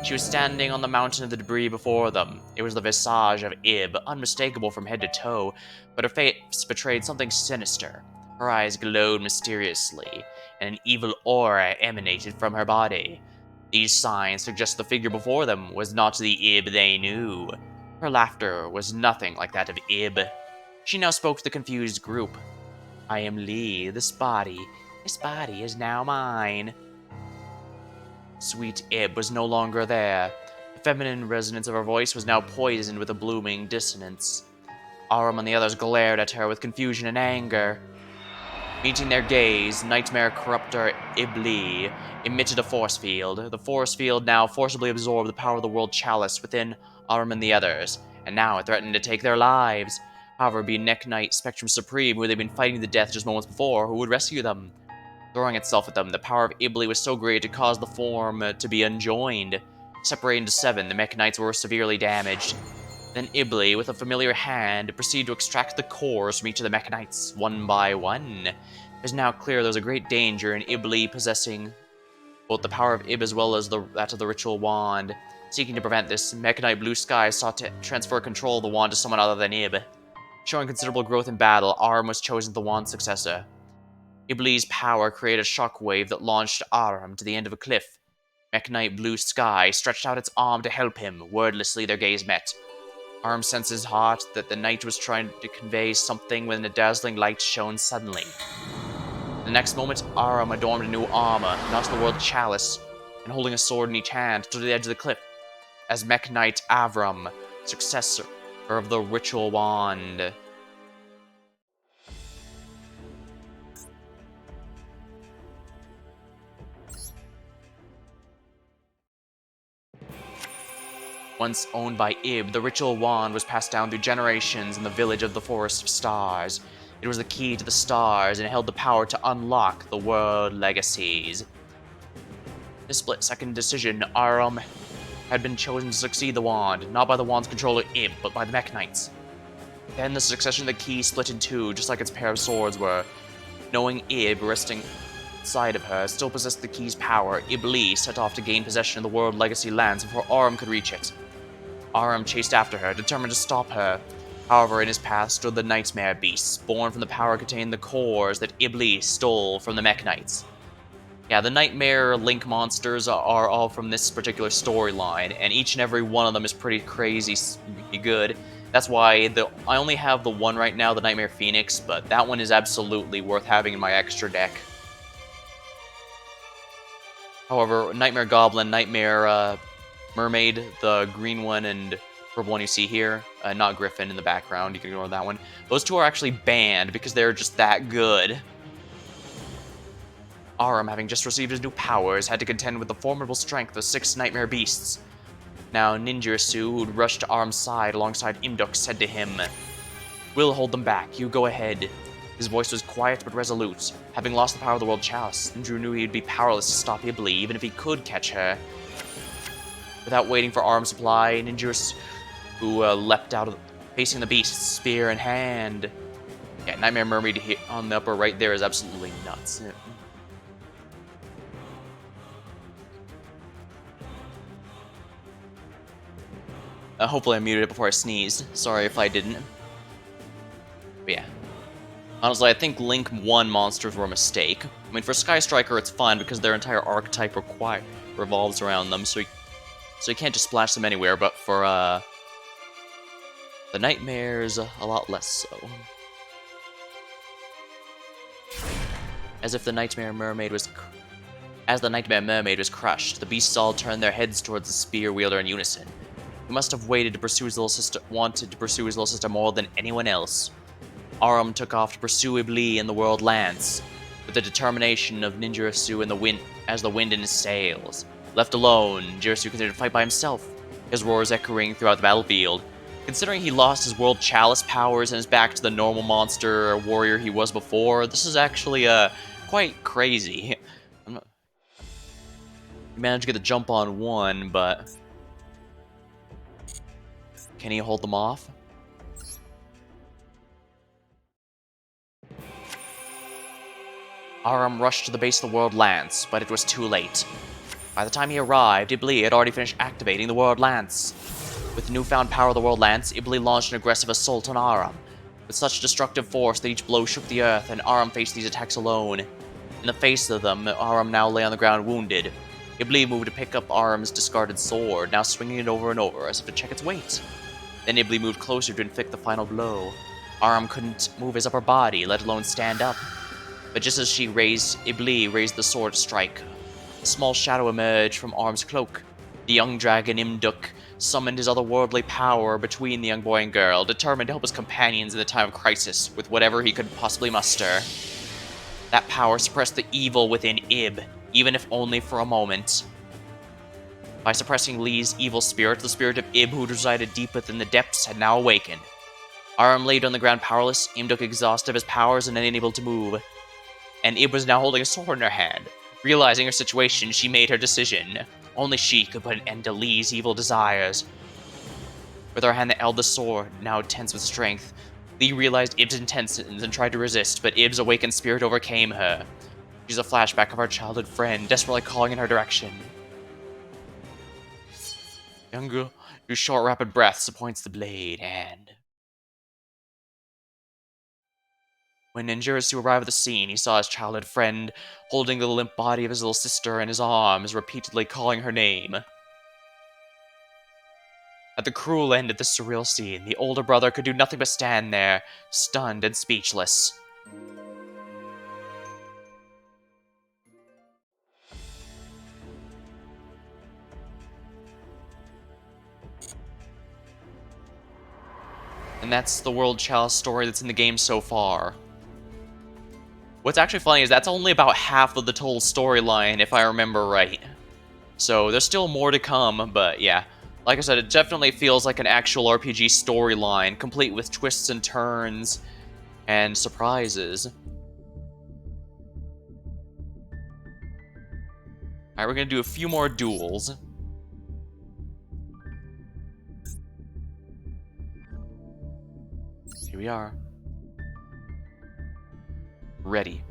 A: She was standing on the mountain of the debris before them. It was the visage of Ib, unmistakable from head to toe, but her face betrayed something sinister. Her eyes glowed mysteriously, and an evil aura emanated from her body. These signs suggest the figure before them was not the Ib they knew. Her laughter was nothing like that of Ib. She now spoke to the confused group. I am Lee, this body is now mine. Sweet Ib was no longer there. The feminine resonance of her voice was now poisoned with a blooming dissonance. Aram and the others glared at her with confusion and anger. Meeting their gaze, Nightmare Corruptor Ibli emitted a force field. The force field now forcibly absorbed the power of the World Chalice within Aram and the others, and now it threatened to take their lives. However, be Mech Knight Spectrum Supreme, who they'd been fighting to the death just moments before, who would rescue them. Throwing itself at them, the power of Ibli was so great it caused the form to be unjoined. Separated into 7, the Mech Knights were severely damaged. Then Ibli, with a familiar hand, proceeded to extract the cores from each of the Mech Knights, one by one. It is now clear there was a great danger in Ibli possessing both the power of Ib as well as that of the ritual wand. Seeking to prevent this, Mech Knight Blue Sky sought to transfer control of the wand to someone other than Ib. Showing considerable growth in battle, Aram was chosen the wand's successor. Iblis' power created a shockwave that launched Aram to the end of a cliff. Mekk-Knight Blue Sky stretched out its arm to help him. Wordlessly, their gaze met. Aram sensed his heart that the knight was trying to convey something when a dazzling light shone suddenly. The next moment, Aram, adorned in new armor, mounted the World Chalice, and holding a sword in each hand, stood at the edge of the cliff. As Mekk-Knight Avram, successor of the Ritual Wand. Once owned by Ib, the Ritual Wand was passed down through generations in the village of the Forest of Stars. It was the key to the stars and held the power to unlock the world legacies. In a split-second decision, Aram had been chosen to succeed the wand, not by the wand's controller Ib, but by the Mekk-Knights. Then the succession of the key split in two, just like its pair of swords were. Knowing Ib, resting inside of her, still possessed the key's power, Iblis set off to gain possession of the world legacy lands before Aram could reach it. Aram chased after her, determined to stop her. However, in his path stood the Nightmare Beasts, born from the power containing the cores that Iblis stole from the Mekk-Knights. Yeah, the Nightmare Link monsters are all from this particular storyline, and each and every one of them is pretty crazy good. That's why I only have the one right now, the Nightmare Phoenix, but that one is absolutely worth having in my extra deck. However, Nightmare Goblin, Nightmare Mermaid, the green one, and purple one you see here, not Griffin in the background, you can ignore that one. Those two are actually banned because they're just that good. Aram, having just received his new powers, had to contend with the formidable strength of 6 Nightmare Beasts. Now, Ninjutsu, who'd rushed to Aram's side alongside Imduk, said to him, "We'll hold them back, you go ahead." His voice was quiet but resolute. Having lost the power of the World Chalice, Ninjutsu knew he'd be powerless to stop Iblis, even if he could catch her. Without waiting for Aram's supply, Ninjutsu, who leapt out of facing the beast, spear in hand. Yeah, Nightmare Mermaid on the upper right there is absolutely nuts. Hopefully I muted it before I sneezed. Sorry if I didn't. But yeah. Honestly, I think Link 1 monsters were a mistake. I mean, for Sky Striker, it's fine because their entire archetype revolves around them, so you can't just splash them anywhere, but for, the Nightmares, a lot less so. As the Nightmare Mermaid was crushed, the beasts all turned their heads towards the spear wielder in unison. He must have wanted to pursue his little sister more than anyone else. Aram took off to pursue Iblis in the World Lance, with the determination of Ninjutsu in the wind in his sails. Left alone, Ninjutsu continued to fight by himself, his roars echoing throughout the battlefield. Considering he lost his World Chalice powers and is back to the normal monster or warrior he was before, this is actually quite crazy. He managed to get the jump on one, but can he hold them off? Aram rushed to the base of the World Lance, but it was too late. By the time he arrived, Iblis had already finished activating the World Lance. With the newfound power of the World Lance, Iblis launched an aggressive assault on Aram, with such destructive force that each blow shook the earth, and Aram faced these attacks alone. In the face of them, Aram now lay on the ground wounded. Iblis moved to pick up Aram's discarded sword, now swinging it over and over as if to check its weight. Then Iblis moved closer to inflict the final blow. Aram couldn't move his upper body, let alone stand up. But just as Iblis raised the sword to strike, a small shadow emerged from Aram's cloak. The young dragon Imduk summoned his otherworldly power between the young boy and girl, determined to help his companions in the time of crisis with whatever he could possibly muster. That power suppressed the evil within Ib, even if only for a moment. By suppressing Lee's evil spirit, the spirit of Ib who resided deep within the depths had now awakened. Aram laid on the ground powerless, Imduk exhausted of his powers and unable to move. And Ib was now holding a sword in her hand. Realizing her situation, she made her decision. Only she could put an end to Lee's evil desires. With her hand that held the sword, now tense with strength, Lee realized Ib's intentions and tried to resist, but Ib's awakened spirit overcame her. She's a flashback of our childhood friend, desperately calling in her direction. Young girl, through short, rapid breaths, points the blade, and When Ninjutsu arrived at the scene, he saw his childhood friend holding the limp body of his little sister in his arms, repeatedly calling her name. At the cruel end of this surreal scene, the older brother could do nothing but stand there, stunned and speechless. And that's the World Chalice story that's in the game so far. What's actually funny is that's only about half of the total storyline, if I remember right. So there's still more to come, but yeah. Like I said, it definitely feels like an actual RPG storyline, complete with twists and turns and surprises. Alright, we're gonna do a few more duels. Here we are. Ready.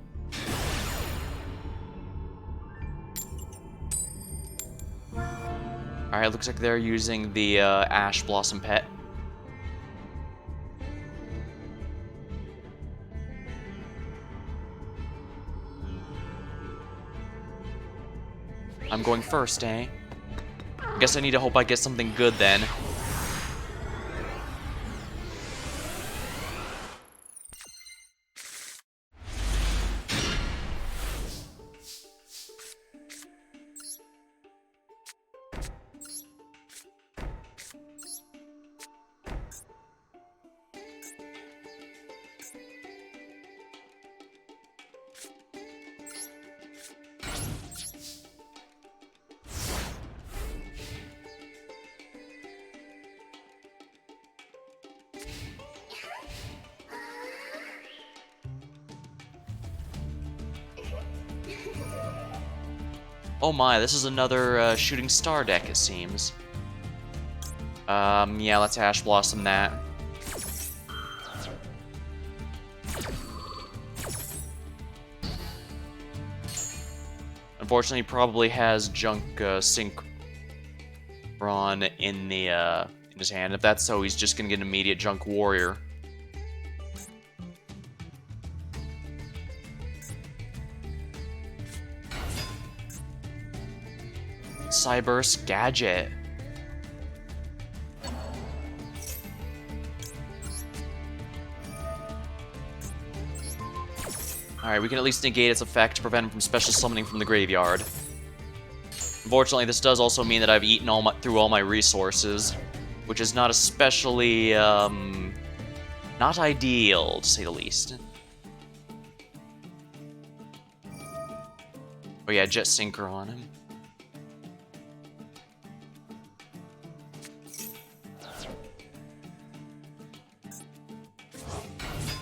A: Alright, looks like they're using the Ash Blossom pet. I'm going first, eh? I guess I need to hope I get something good then. Oh my, this is another Shooting Star deck, it seems. Yeah, let's Ash Blossom that. Unfortunately, he probably has Junk Synchron in the in his hand. If that's so, he's just gonna get an immediate Junk Warrior. Cyburst Gadget. Alright, we can at least negate its effect to prevent him from special summoning from the graveyard. Unfortunately, this does also mean that I've eaten through all my resources, which is not especially, not ideal, to say the least. Oh yeah, Jet Synchro on him.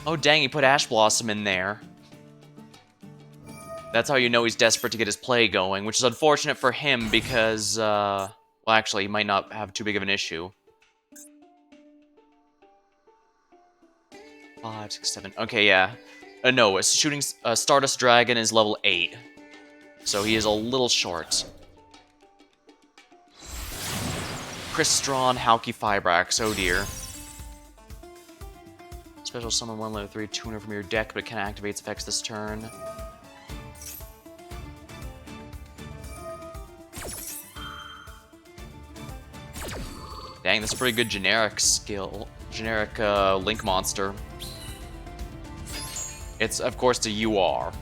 A: Oh dang, he put Ash Blossom in there. That's how you know he's desperate to get his play going, which is unfortunate for him because, well, actually, he might not have too big of an issue. 5, 6, 7. Okay, yeah. No, shooting Stardust Dragon is level 8. So he is a little short. Crystron, Hauki Fibrax, oh dear. Special summon 1 level 3 tuner from your deck, but it can activate its effects this turn. Dang, that's a pretty good generic skill. Generic Link monster. It's, of course, the UR.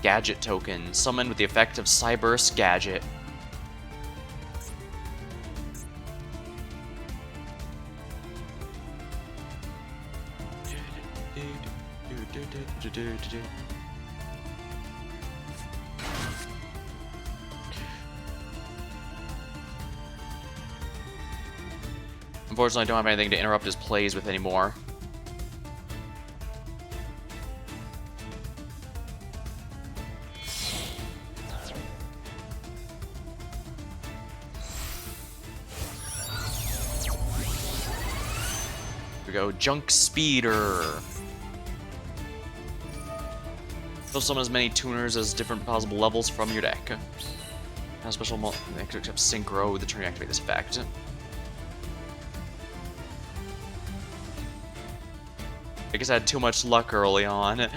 A: Gadget token. Summoned with the effect of Cyburst Gadget. Unfortunately, I don't have anything to interrupt his plays with anymore. Here we go, Junk Speeder. Fill summon as many tuners as different possible levels from your deck. Now special they could accept Synchro with the turn you activate this effect. I guess I had too much luck early on.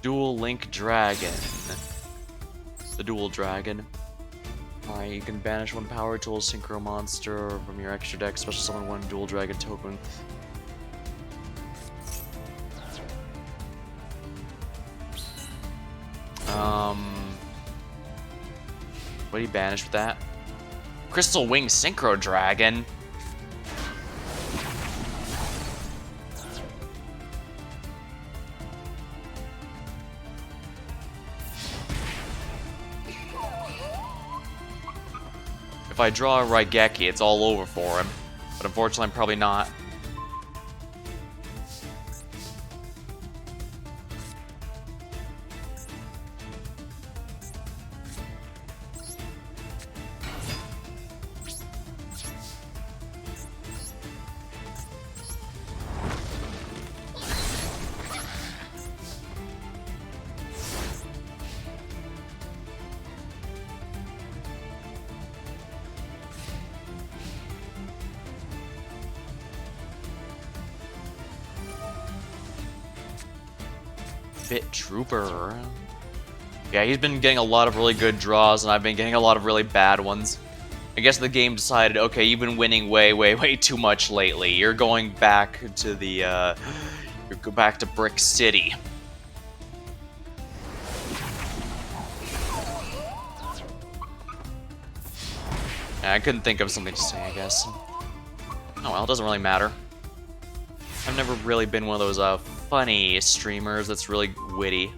A: Dual Link Dragon. The Dual Dragon. Alright, you can banish one power tool synchro monster from your extra deck, special summon one Dual Dragon token. What do you banish with that? Crystal Wing Synchro Dragon. If I draw a Raigeki, it's all over for him. But unfortunately, I'm probably not. Bit Trooper. Yeah, he's been getting a lot of really good draws, and I've been getting a lot of really bad ones. I guess the game decided, okay, you've been winning way too much lately. You're going back to the, you back to Brick City. Yeah, I couldn't think of something to say, I guess. Oh well, it doesn't really matter. I've never really been one of those, funny streamers that's really witty.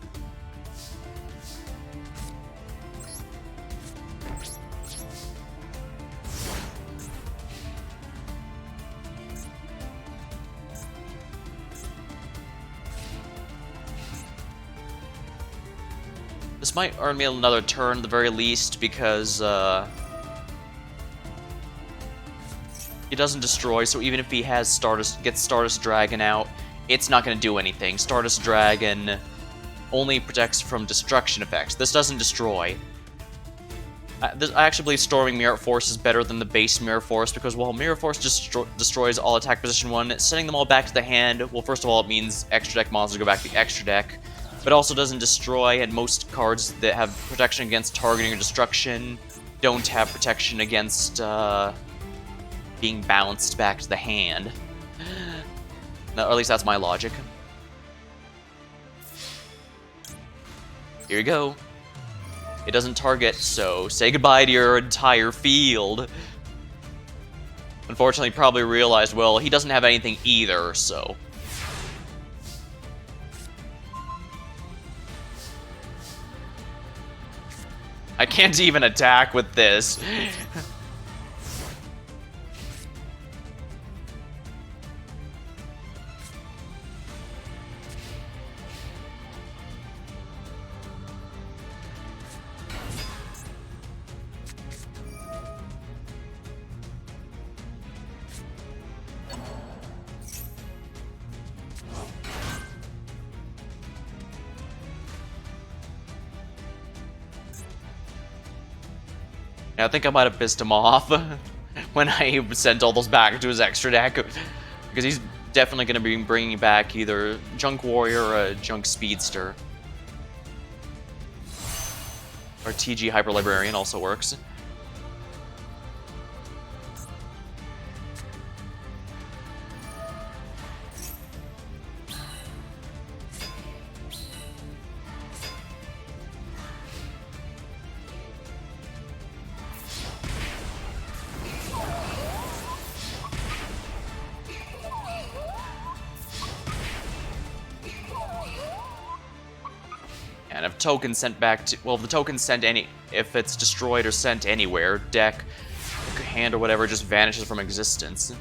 A: This might earn me another turn at the very least, because, he doesn't destroy, so even if he has gets Stardust Dragon out, it's not going to do anything. Stardust Dragon only protects from destruction effects. This doesn't destroy. I actually believe Storming Mirror Force is better than the base Mirror Force, because while Mirror Force destroys all attack position 1, sending them all back to the hand, well, first of all, it means extra deck monsters go back to the extra deck, but also doesn't destroy, and most cards that have protection against targeting or destruction don't have protection against, being bounced back to the hand. No, or at least that's my logic. Here you go. It doesn't target, so say goodbye to your entire field. Unfortunately, probably realized, well, he doesn't have anything either, so... I can't even attack with this. I think I might have pissed him off when I sent all those back to his extra deck, because he's definitely going to be bringing back either Junk Warrior or a Junk Speedster. Or TG Hyper Librarian also works. And if tokens sent back to, well, if the tokens sent if it's destroyed or sent anywhere, deck, hand or whatever just vanishes from existence.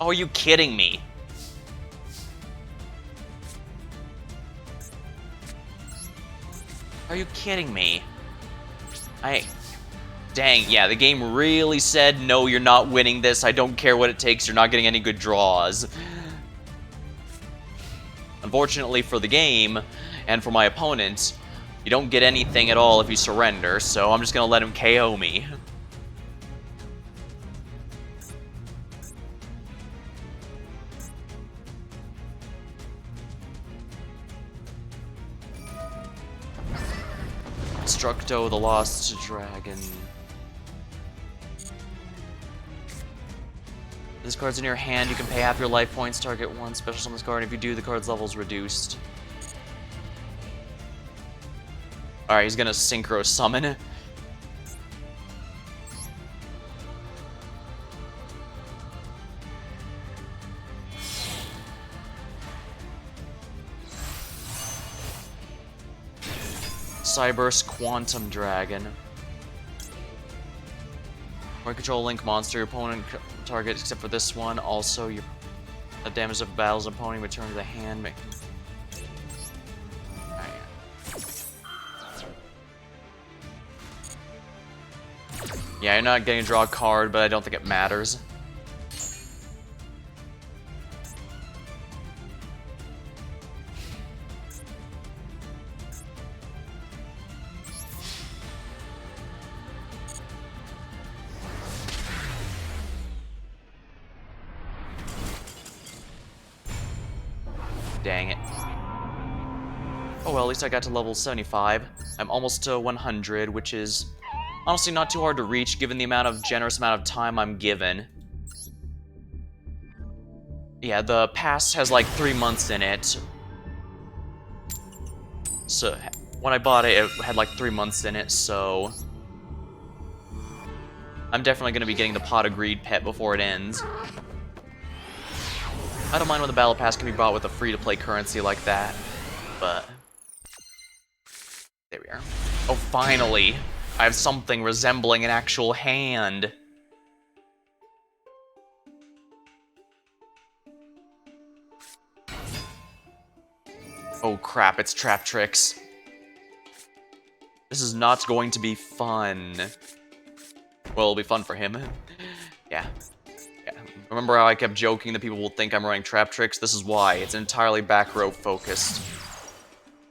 A: Oh, are you kidding me? Are you kidding me? Dang, yeah, the game really said, no, you're not winning this. I don't care what it takes. You're not getting any good draws. Unfortunately for the game, and for my opponent, you don't get anything at all if you surrender, so I'm just gonna let him KO me. Destructo, the Lost Dragon. This card's in your hand, you can pay half your life points, target one special summon this card, and if you do, the card's level's reduced. Alright, he's gonna Synchro Summon. Cyburst Quantum Dragon. When control link monster, your opponent target except for this one. Also, your damage of battles opponent return to the hand. Yeah, you're not getting to draw a card, but I don't think it matters. Dang it. Oh well, at least I got to level 75. I'm almost to 100, which is honestly not too hard to reach given the generous amount of time I'm given. Yeah, the pass has like 3 months in it. So, when I bought it, it had like 3 months in it, so I'm definitely going to be getting the Pot of Greed pet before it ends. I don't mind when the Battle Pass can be bought with a free-to-play currency like that, but there we are. Oh, finally! I have something resembling an actual hand. Oh crap, it's Trap Tricks. This is not going to be fun. Well, it'll be fun for him. Yeah. Remember how I kept joking that people will think I'm running Trap Tricks? This is why. It's entirely back row focused.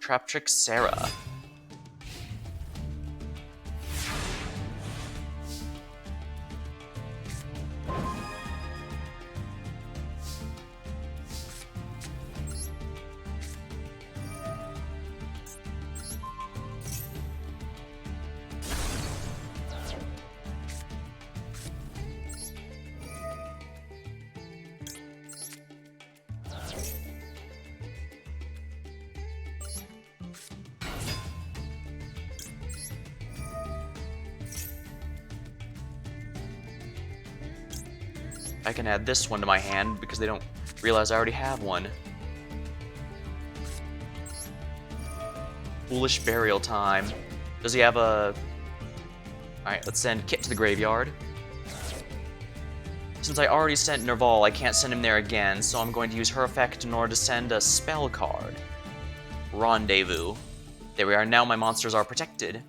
A: Trap Trick Sarah. I can add this one to my hand because they don't realize I already have one. Foolish Burial Time. Does he have a... Alright, let's send Kit to the graveyard. Since I already sent Nerval, I can't send him there again, so I'm going to use her effect in order to send a spell card. Rendezvous. There we are, now my monsters are protected.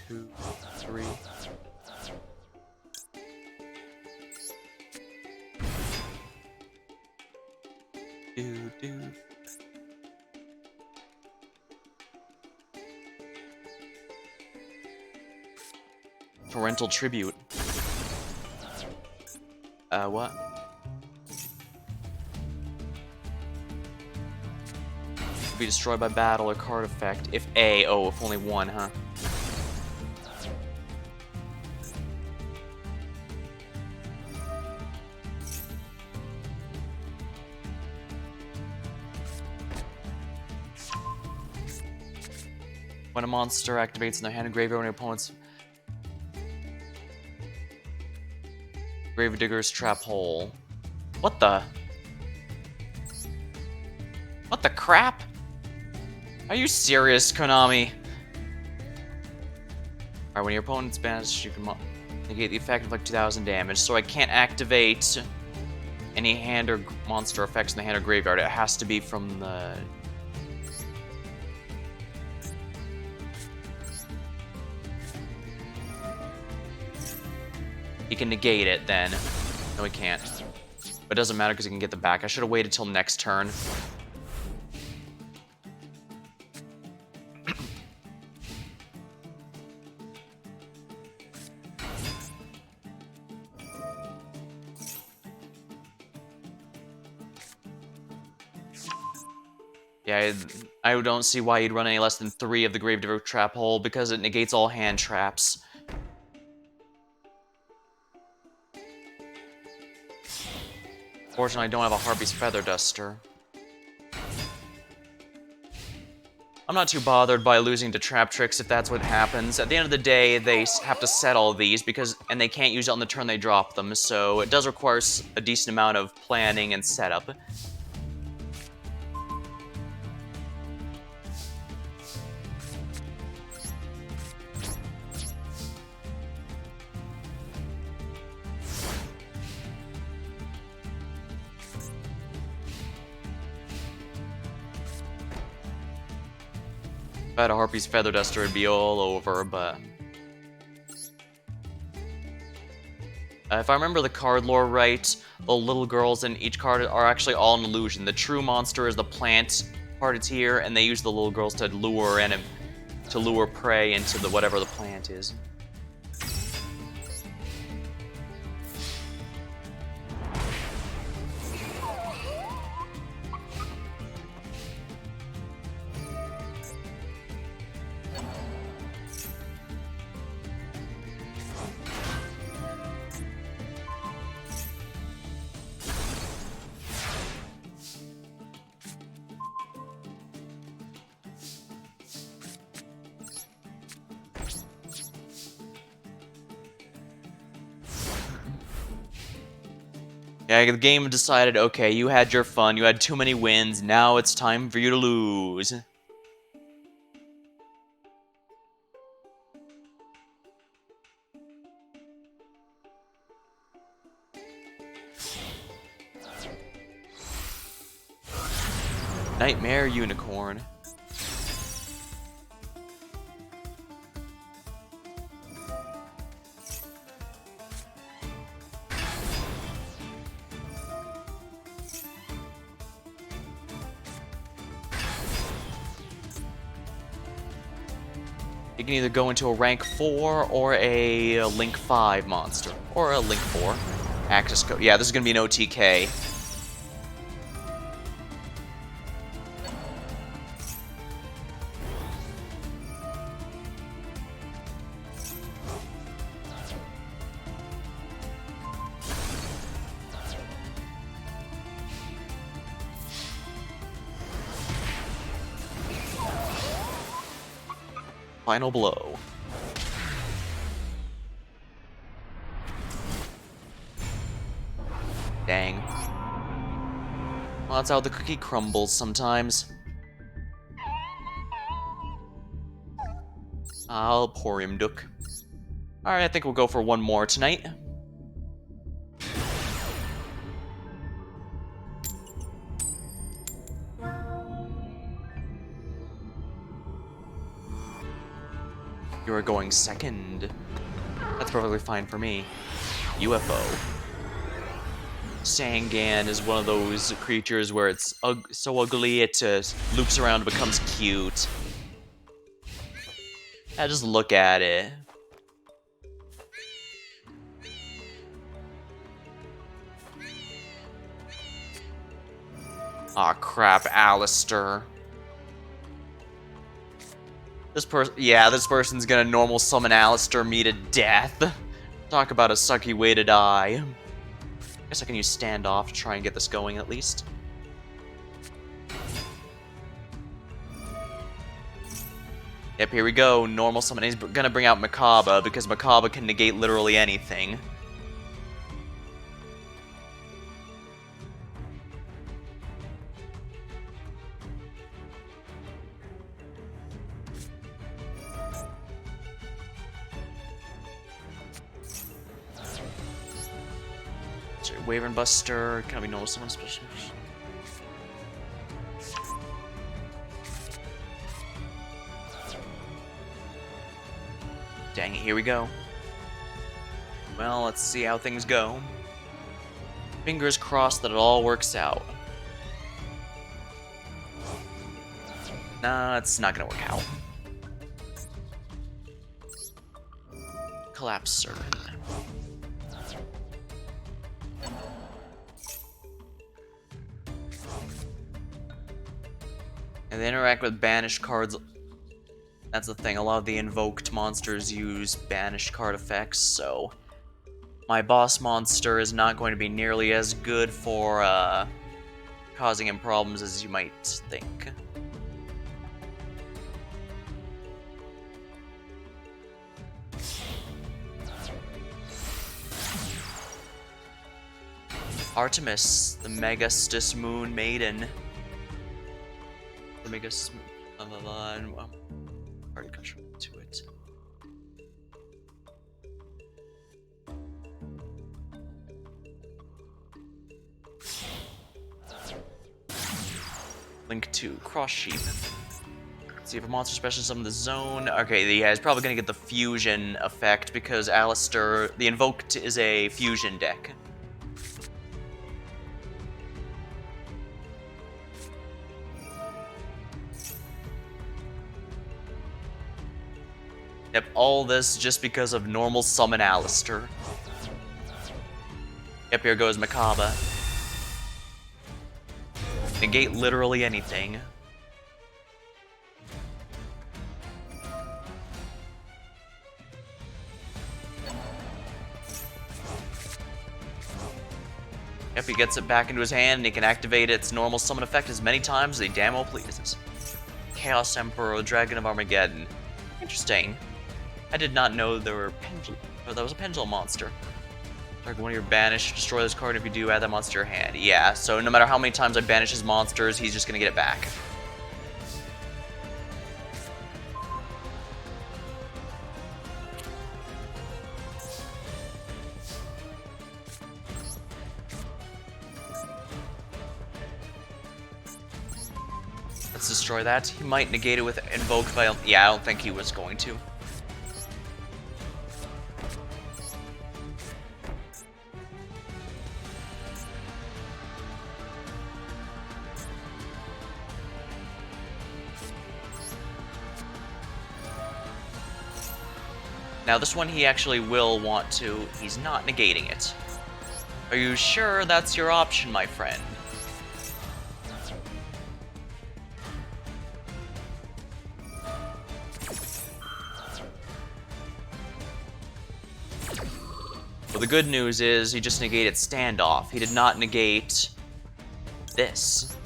A: Two, three. Do. Parental Tribute. What? Be destroyed by battle or card effect. If if only one, huh? When a monster activates in their hand and graveyard on your opponent's Gravedigger's Trap Hole. What the? What the crap? Are you serious, Konami? Alright, when your opponent's banished, you can negate the effect of like 2,000 damage, so I can't activate any hand or monster effects in the hand or graveyard. It has to be from the... He can negate it then. No, he can't. But it doesn't matter because he can get the back. I should have waited till next turn. Yeah, I don't see why you'd run any less than 3 of the Gravedigger Trap Hole, because it negates all hand traps. Fortunately, I don't have a Harpy's Feather Duster. I'm not too bothered by losing to Trap Tricks if that's what happens. At the end of the day, they have to set all these, and they can't use it on the turn they drop them, so it does require a decent amount of planning and setup. If I had a Harpy's Feather Duster, it'd be all over, but... if I remember the card lore right, the little girls in each card are actually all an illusion. The true monster is the plant part it's here, and they use the little girls to lure prey into whatever the plant is. Yeah, the game decided, okay, you had your fun, you had too many wins, now it's time for you to lose. Nightmare Unicorn. You can either go into a rank 4 or a link 5 monster. Or a link 4. Access code. Yeah, this is going to be an OTK. Final blow. Dang. Well, that's how the cookie crumbles sometimes. I'll pour him, Duck. Alright, I think we'll go for one more tonight. You are going second. That's perfectly fine for me. UFO. Sangan is one of those creatures where it's so ugly it loops around and becomes cute. Yeah, just look at it. Aw, crap, Alistair. This person's gonna normal summon Alistair me to death. Talk about a sucky way to die. Guess I can use standoff to try and get this going at least. Yep, here we go. Normal summon. He's gonna bring out Makaba because Makaba can negate literally anything. Sorry, Wyvern Buster. Can I be normal summon special? Dang it, here we go. Well, let's see how things go. Fingers crossed that it all works out. Nah, it's not gonna work out. Collapse Servant. And they interact with banished cards. That's the thing, a lot of the invoked monsters use banished card effects, so my boss monster is not going to be nearly as good for causing him problems as you might think. Artemis, the Megastus Moon Maiden. The Megastus Moon. Already control to it. Link to Cross Sheep. See if a monster special summon the zone. Okay, yeah, he's probably gonna get the fusion effect because Alistair, the invoked, is a fusion deck. Yep, all this just because of normal summon Alistair. Yep, here goes Macabre. Negate literally anything. Yep, he gets it back into his hand and he can activate its normal summon effect as many times as he damn well pleases. Chaos Emperor, Dragon of Armageddon. Interesting. I did not know there were that was a pendulum monster. Target one of your banished, destroy this card. If you do, add that monster to your hand. Yeah, so no matter how many times I banish his monsters, he's just gonna get it back. Let's destroy that. He might negate it with Invoke, but yeah, I don't think he was going to. Now this one he actually will want to. He's not negating it. Are you sure that's your option, my friend? Well, the good news is he just negated Standoff. He did not negate this.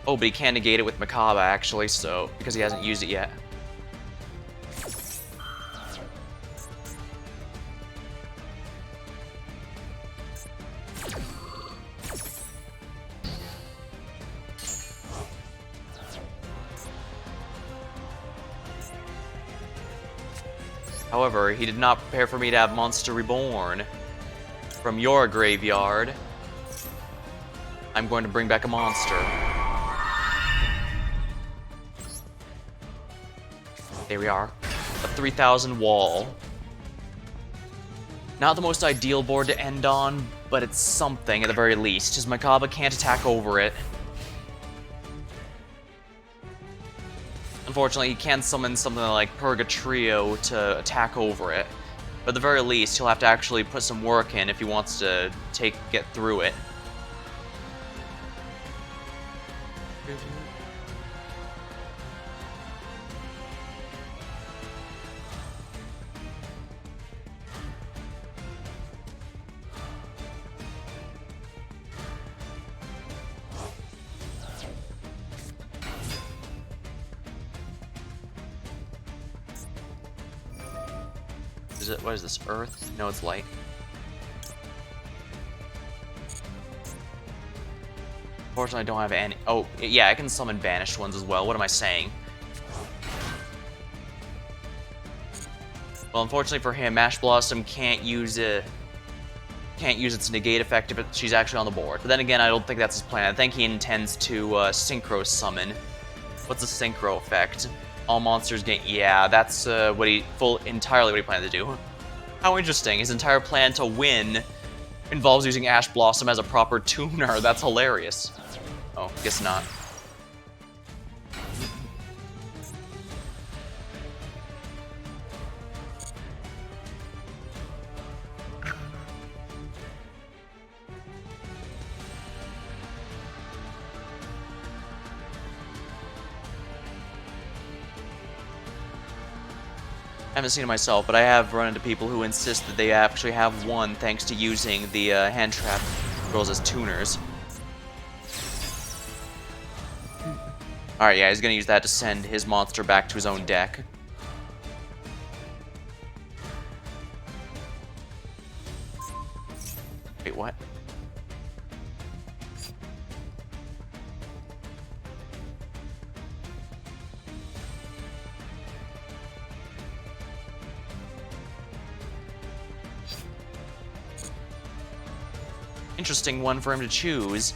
A: Oh, but he can negate it with Macabre, actually, so because he hasn't used it yet. However, he did not prepare for me to have Monster Reborn. From your graveyard, I'm going to bring back a monster. There we are. A 3000 wall. Not the most ideal board to end on, but it's something at the very least. His Macabre can't attack over it. Unfortunately, he can summon something like Purgatrio to attack over it. But at the very least, he'll have to actually put some work in if he wants to get through it. Is it, what is this, Earth? No, it's light. Unfortunately, I don't have any. Oh, yeah, I can summon banished ones as well. What am I saying? Well, unfortunately for him, Ash Blossom can't use its negate effect if she's actually on the board. But then again, I don't think that's his plan. I think he intends to synchro summon. What's the synchro effect? All monsters get... Yeah, that's entirely what he plans to do. How interesting. His entire plan to win involves using Ash Blossom as a proper tuner. That's hilarious. Oh, guess not. I haven't seen it myself, but I have run into people who insist that they actually have won thanks to using the hand trap girls as tuners. Alright, yeah, he's gonna use that to send his monster back to his own deck. Wait, what? Interesting one for him to choose.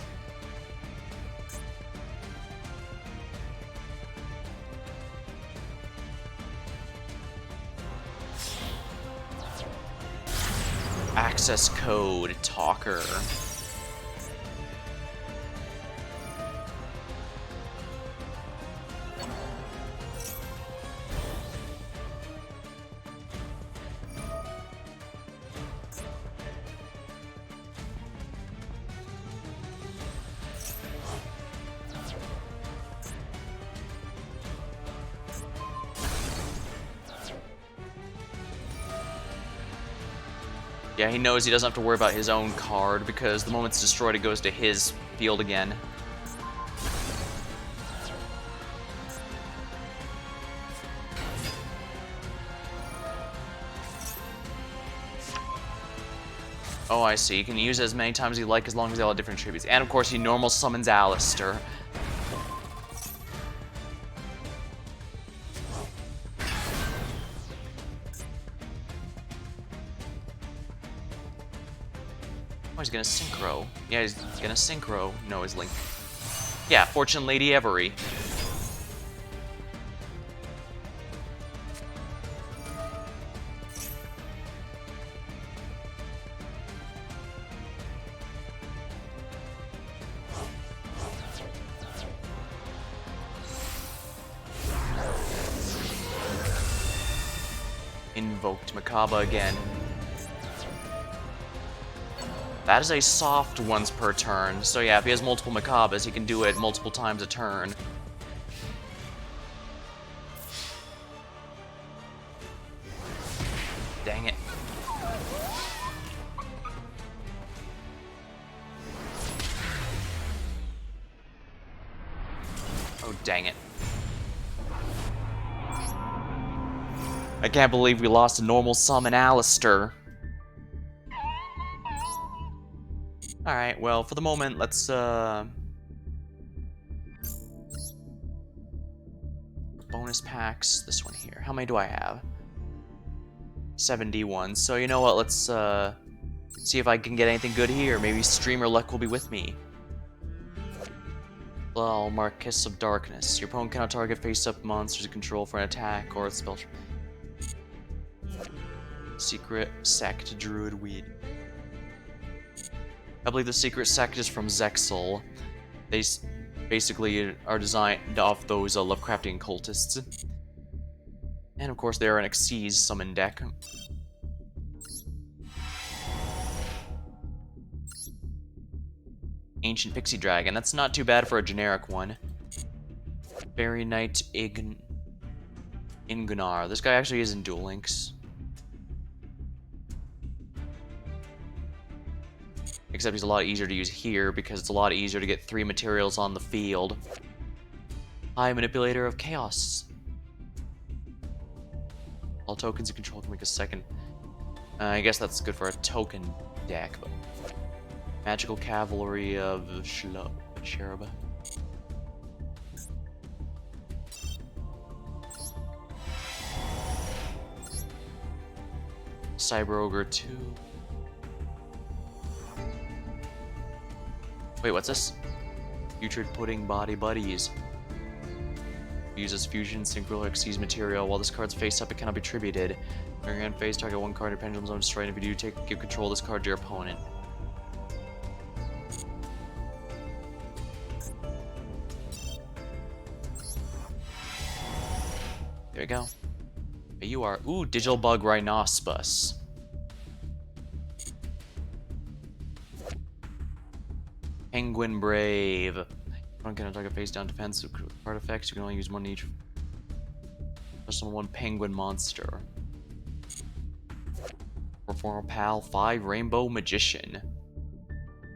A: Access code talker. Yeah, he knows he doesn't have to worry about his own card because the moment it's destroyed, it goes to his field again. Oh, I see. You can use it as many times as you like as long as they all have different attributes. And of course, he normal summons Alistair. Oh, he's gonna synchro. Yeah, he's gonna synchro. No, his Link. Yeah, Fortune Lady Every. Invoked Makaba again. That is a soft once per turn, so yeah, if he has multiple Makabas, he can do it multiple times a turn. Dang it. Oh, dang it. I can't believe we lost a normal summon Alistair. Alright, well, for the moment, let's, bonus packs, this one here. How many do I have? 71. So, you know what, let's, see if I can get anything good here. Maybe Streamer Luck will be with me. Well, Marquess of Darkness. Your opponent cannot target face-up monsters you control for an attack or a spell. Secret Sect Druid Weed. I believe the Secret Sect is from Zexal. They basically are designed off those Lovecraftian cultists. And of course they are an Xyz summon deck. Ancient Pixie Dragon. That's not too bad for a generic one. Fairy Knight Ingunar. This guy actually is in Duel Links. Except he's a lot easier to use here because it's a lot easier to get 3 materials on the field. High Manipulator of Chaos. All tokens you control can make a second. I guess that's good for a token deck, but... Magical Cavalry of Cherub. Cyber Ogre 2. Wait, what's this? Putrid Pudding Body Buddies. Uses Fusion Synchro Xyz material. While this card's face up, it cannot be attributed. During your end phase, target one card in your pendulum zone destroyed. If you do, give control of this card to your opponent. There we go. You are. Ooh, Digital Bug Rhinoceros. Penguin Brave. Don't get a target face down defense card effects. You can only use one each. Personal one Penguin Monster. Former Pal 5 Rainbow Magician.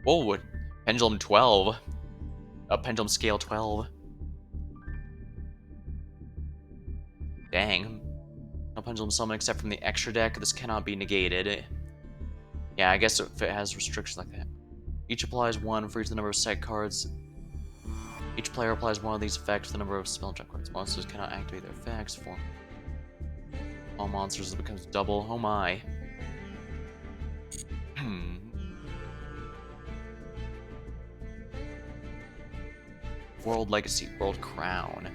A: Whoa, Pendulum 12. Pendulum Scale 12. Dang. No pendulum summon except from the extra deck. This cannot be negated. Yeah, I guess if it has restrictions like that. Each applies one for each of the number of set cards. Each player applies one of these effects for the number of spell check cards. Monsters cannot activate their effects for all monsters. It becomes double. Oh my. World Legacy, World Crown.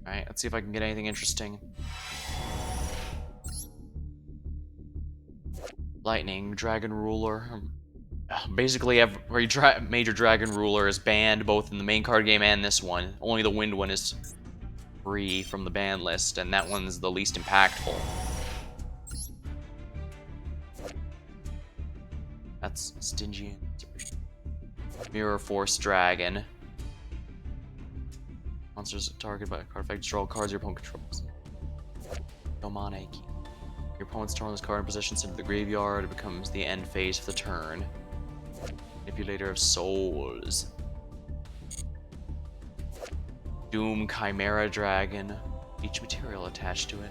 A: Alright, let's see if I can get anything interesting. Lightning, Dragon Ruler. Basically, every major Dragon Ruler is banned both in the main card game and this one. Only the Wind one is free from the ban list, and that one's the least impactful. That's Stingy. Mirror Force Dragon. Monsters targeted by a card effect. Draw cards your opponent controls. Domane Key. Your opponent's turn this card in position sent to the graveyard. It becomes the end phase of the turn. Manipulator of Souls. Doom Chimera Dragon. Each material attached to it.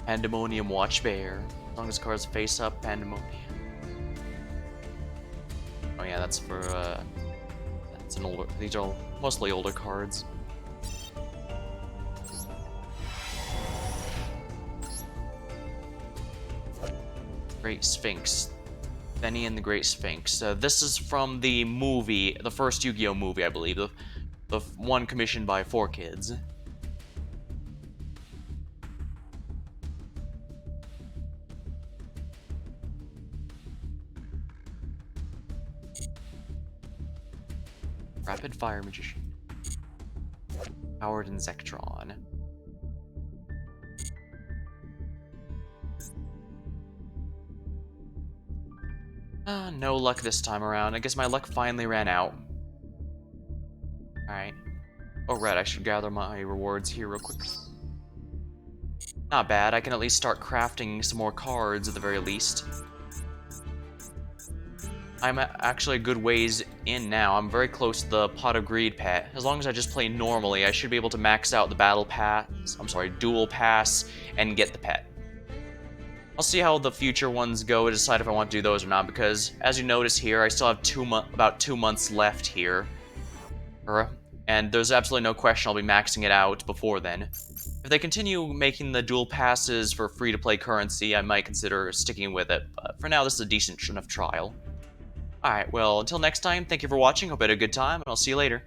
A: Pandemonium Watchbear. As long as cards face up, Pandemonium. Oh yeah, that's for that's an older. These are mostly older cards. Great Sphinx. Benny and the Great Sphinx. This is from the movie, the first Yu-Gi-Oh movie, I believe. The one commissioned by 4Kids. Rapid Fire Magician. Howard and Zectron. No luck this time around. I guess my luck finally ran out. Alright. Oh, right, I should gather my rewards here real quick. Not bad, I can at least start crafting some more cards at the very least. I'm actually a good ways in now. I'm very close to the Pot of Greed pet. As long as I just play normally, I should be able to max out the battle pass, duel pass, and get the pet. I'll see how the future ones go to decide if I want to do those or not, because as you notice here, I still have about 2 months left here. And there's absolutely no question I'll be maxing it out before then. If they continue making the dual passes for free-to-play currency, I might consider sticking with it, but for now this is a decent enough trial. Alright, well, until next time, thank you for watching, hope you had a good time, and I'll see you later.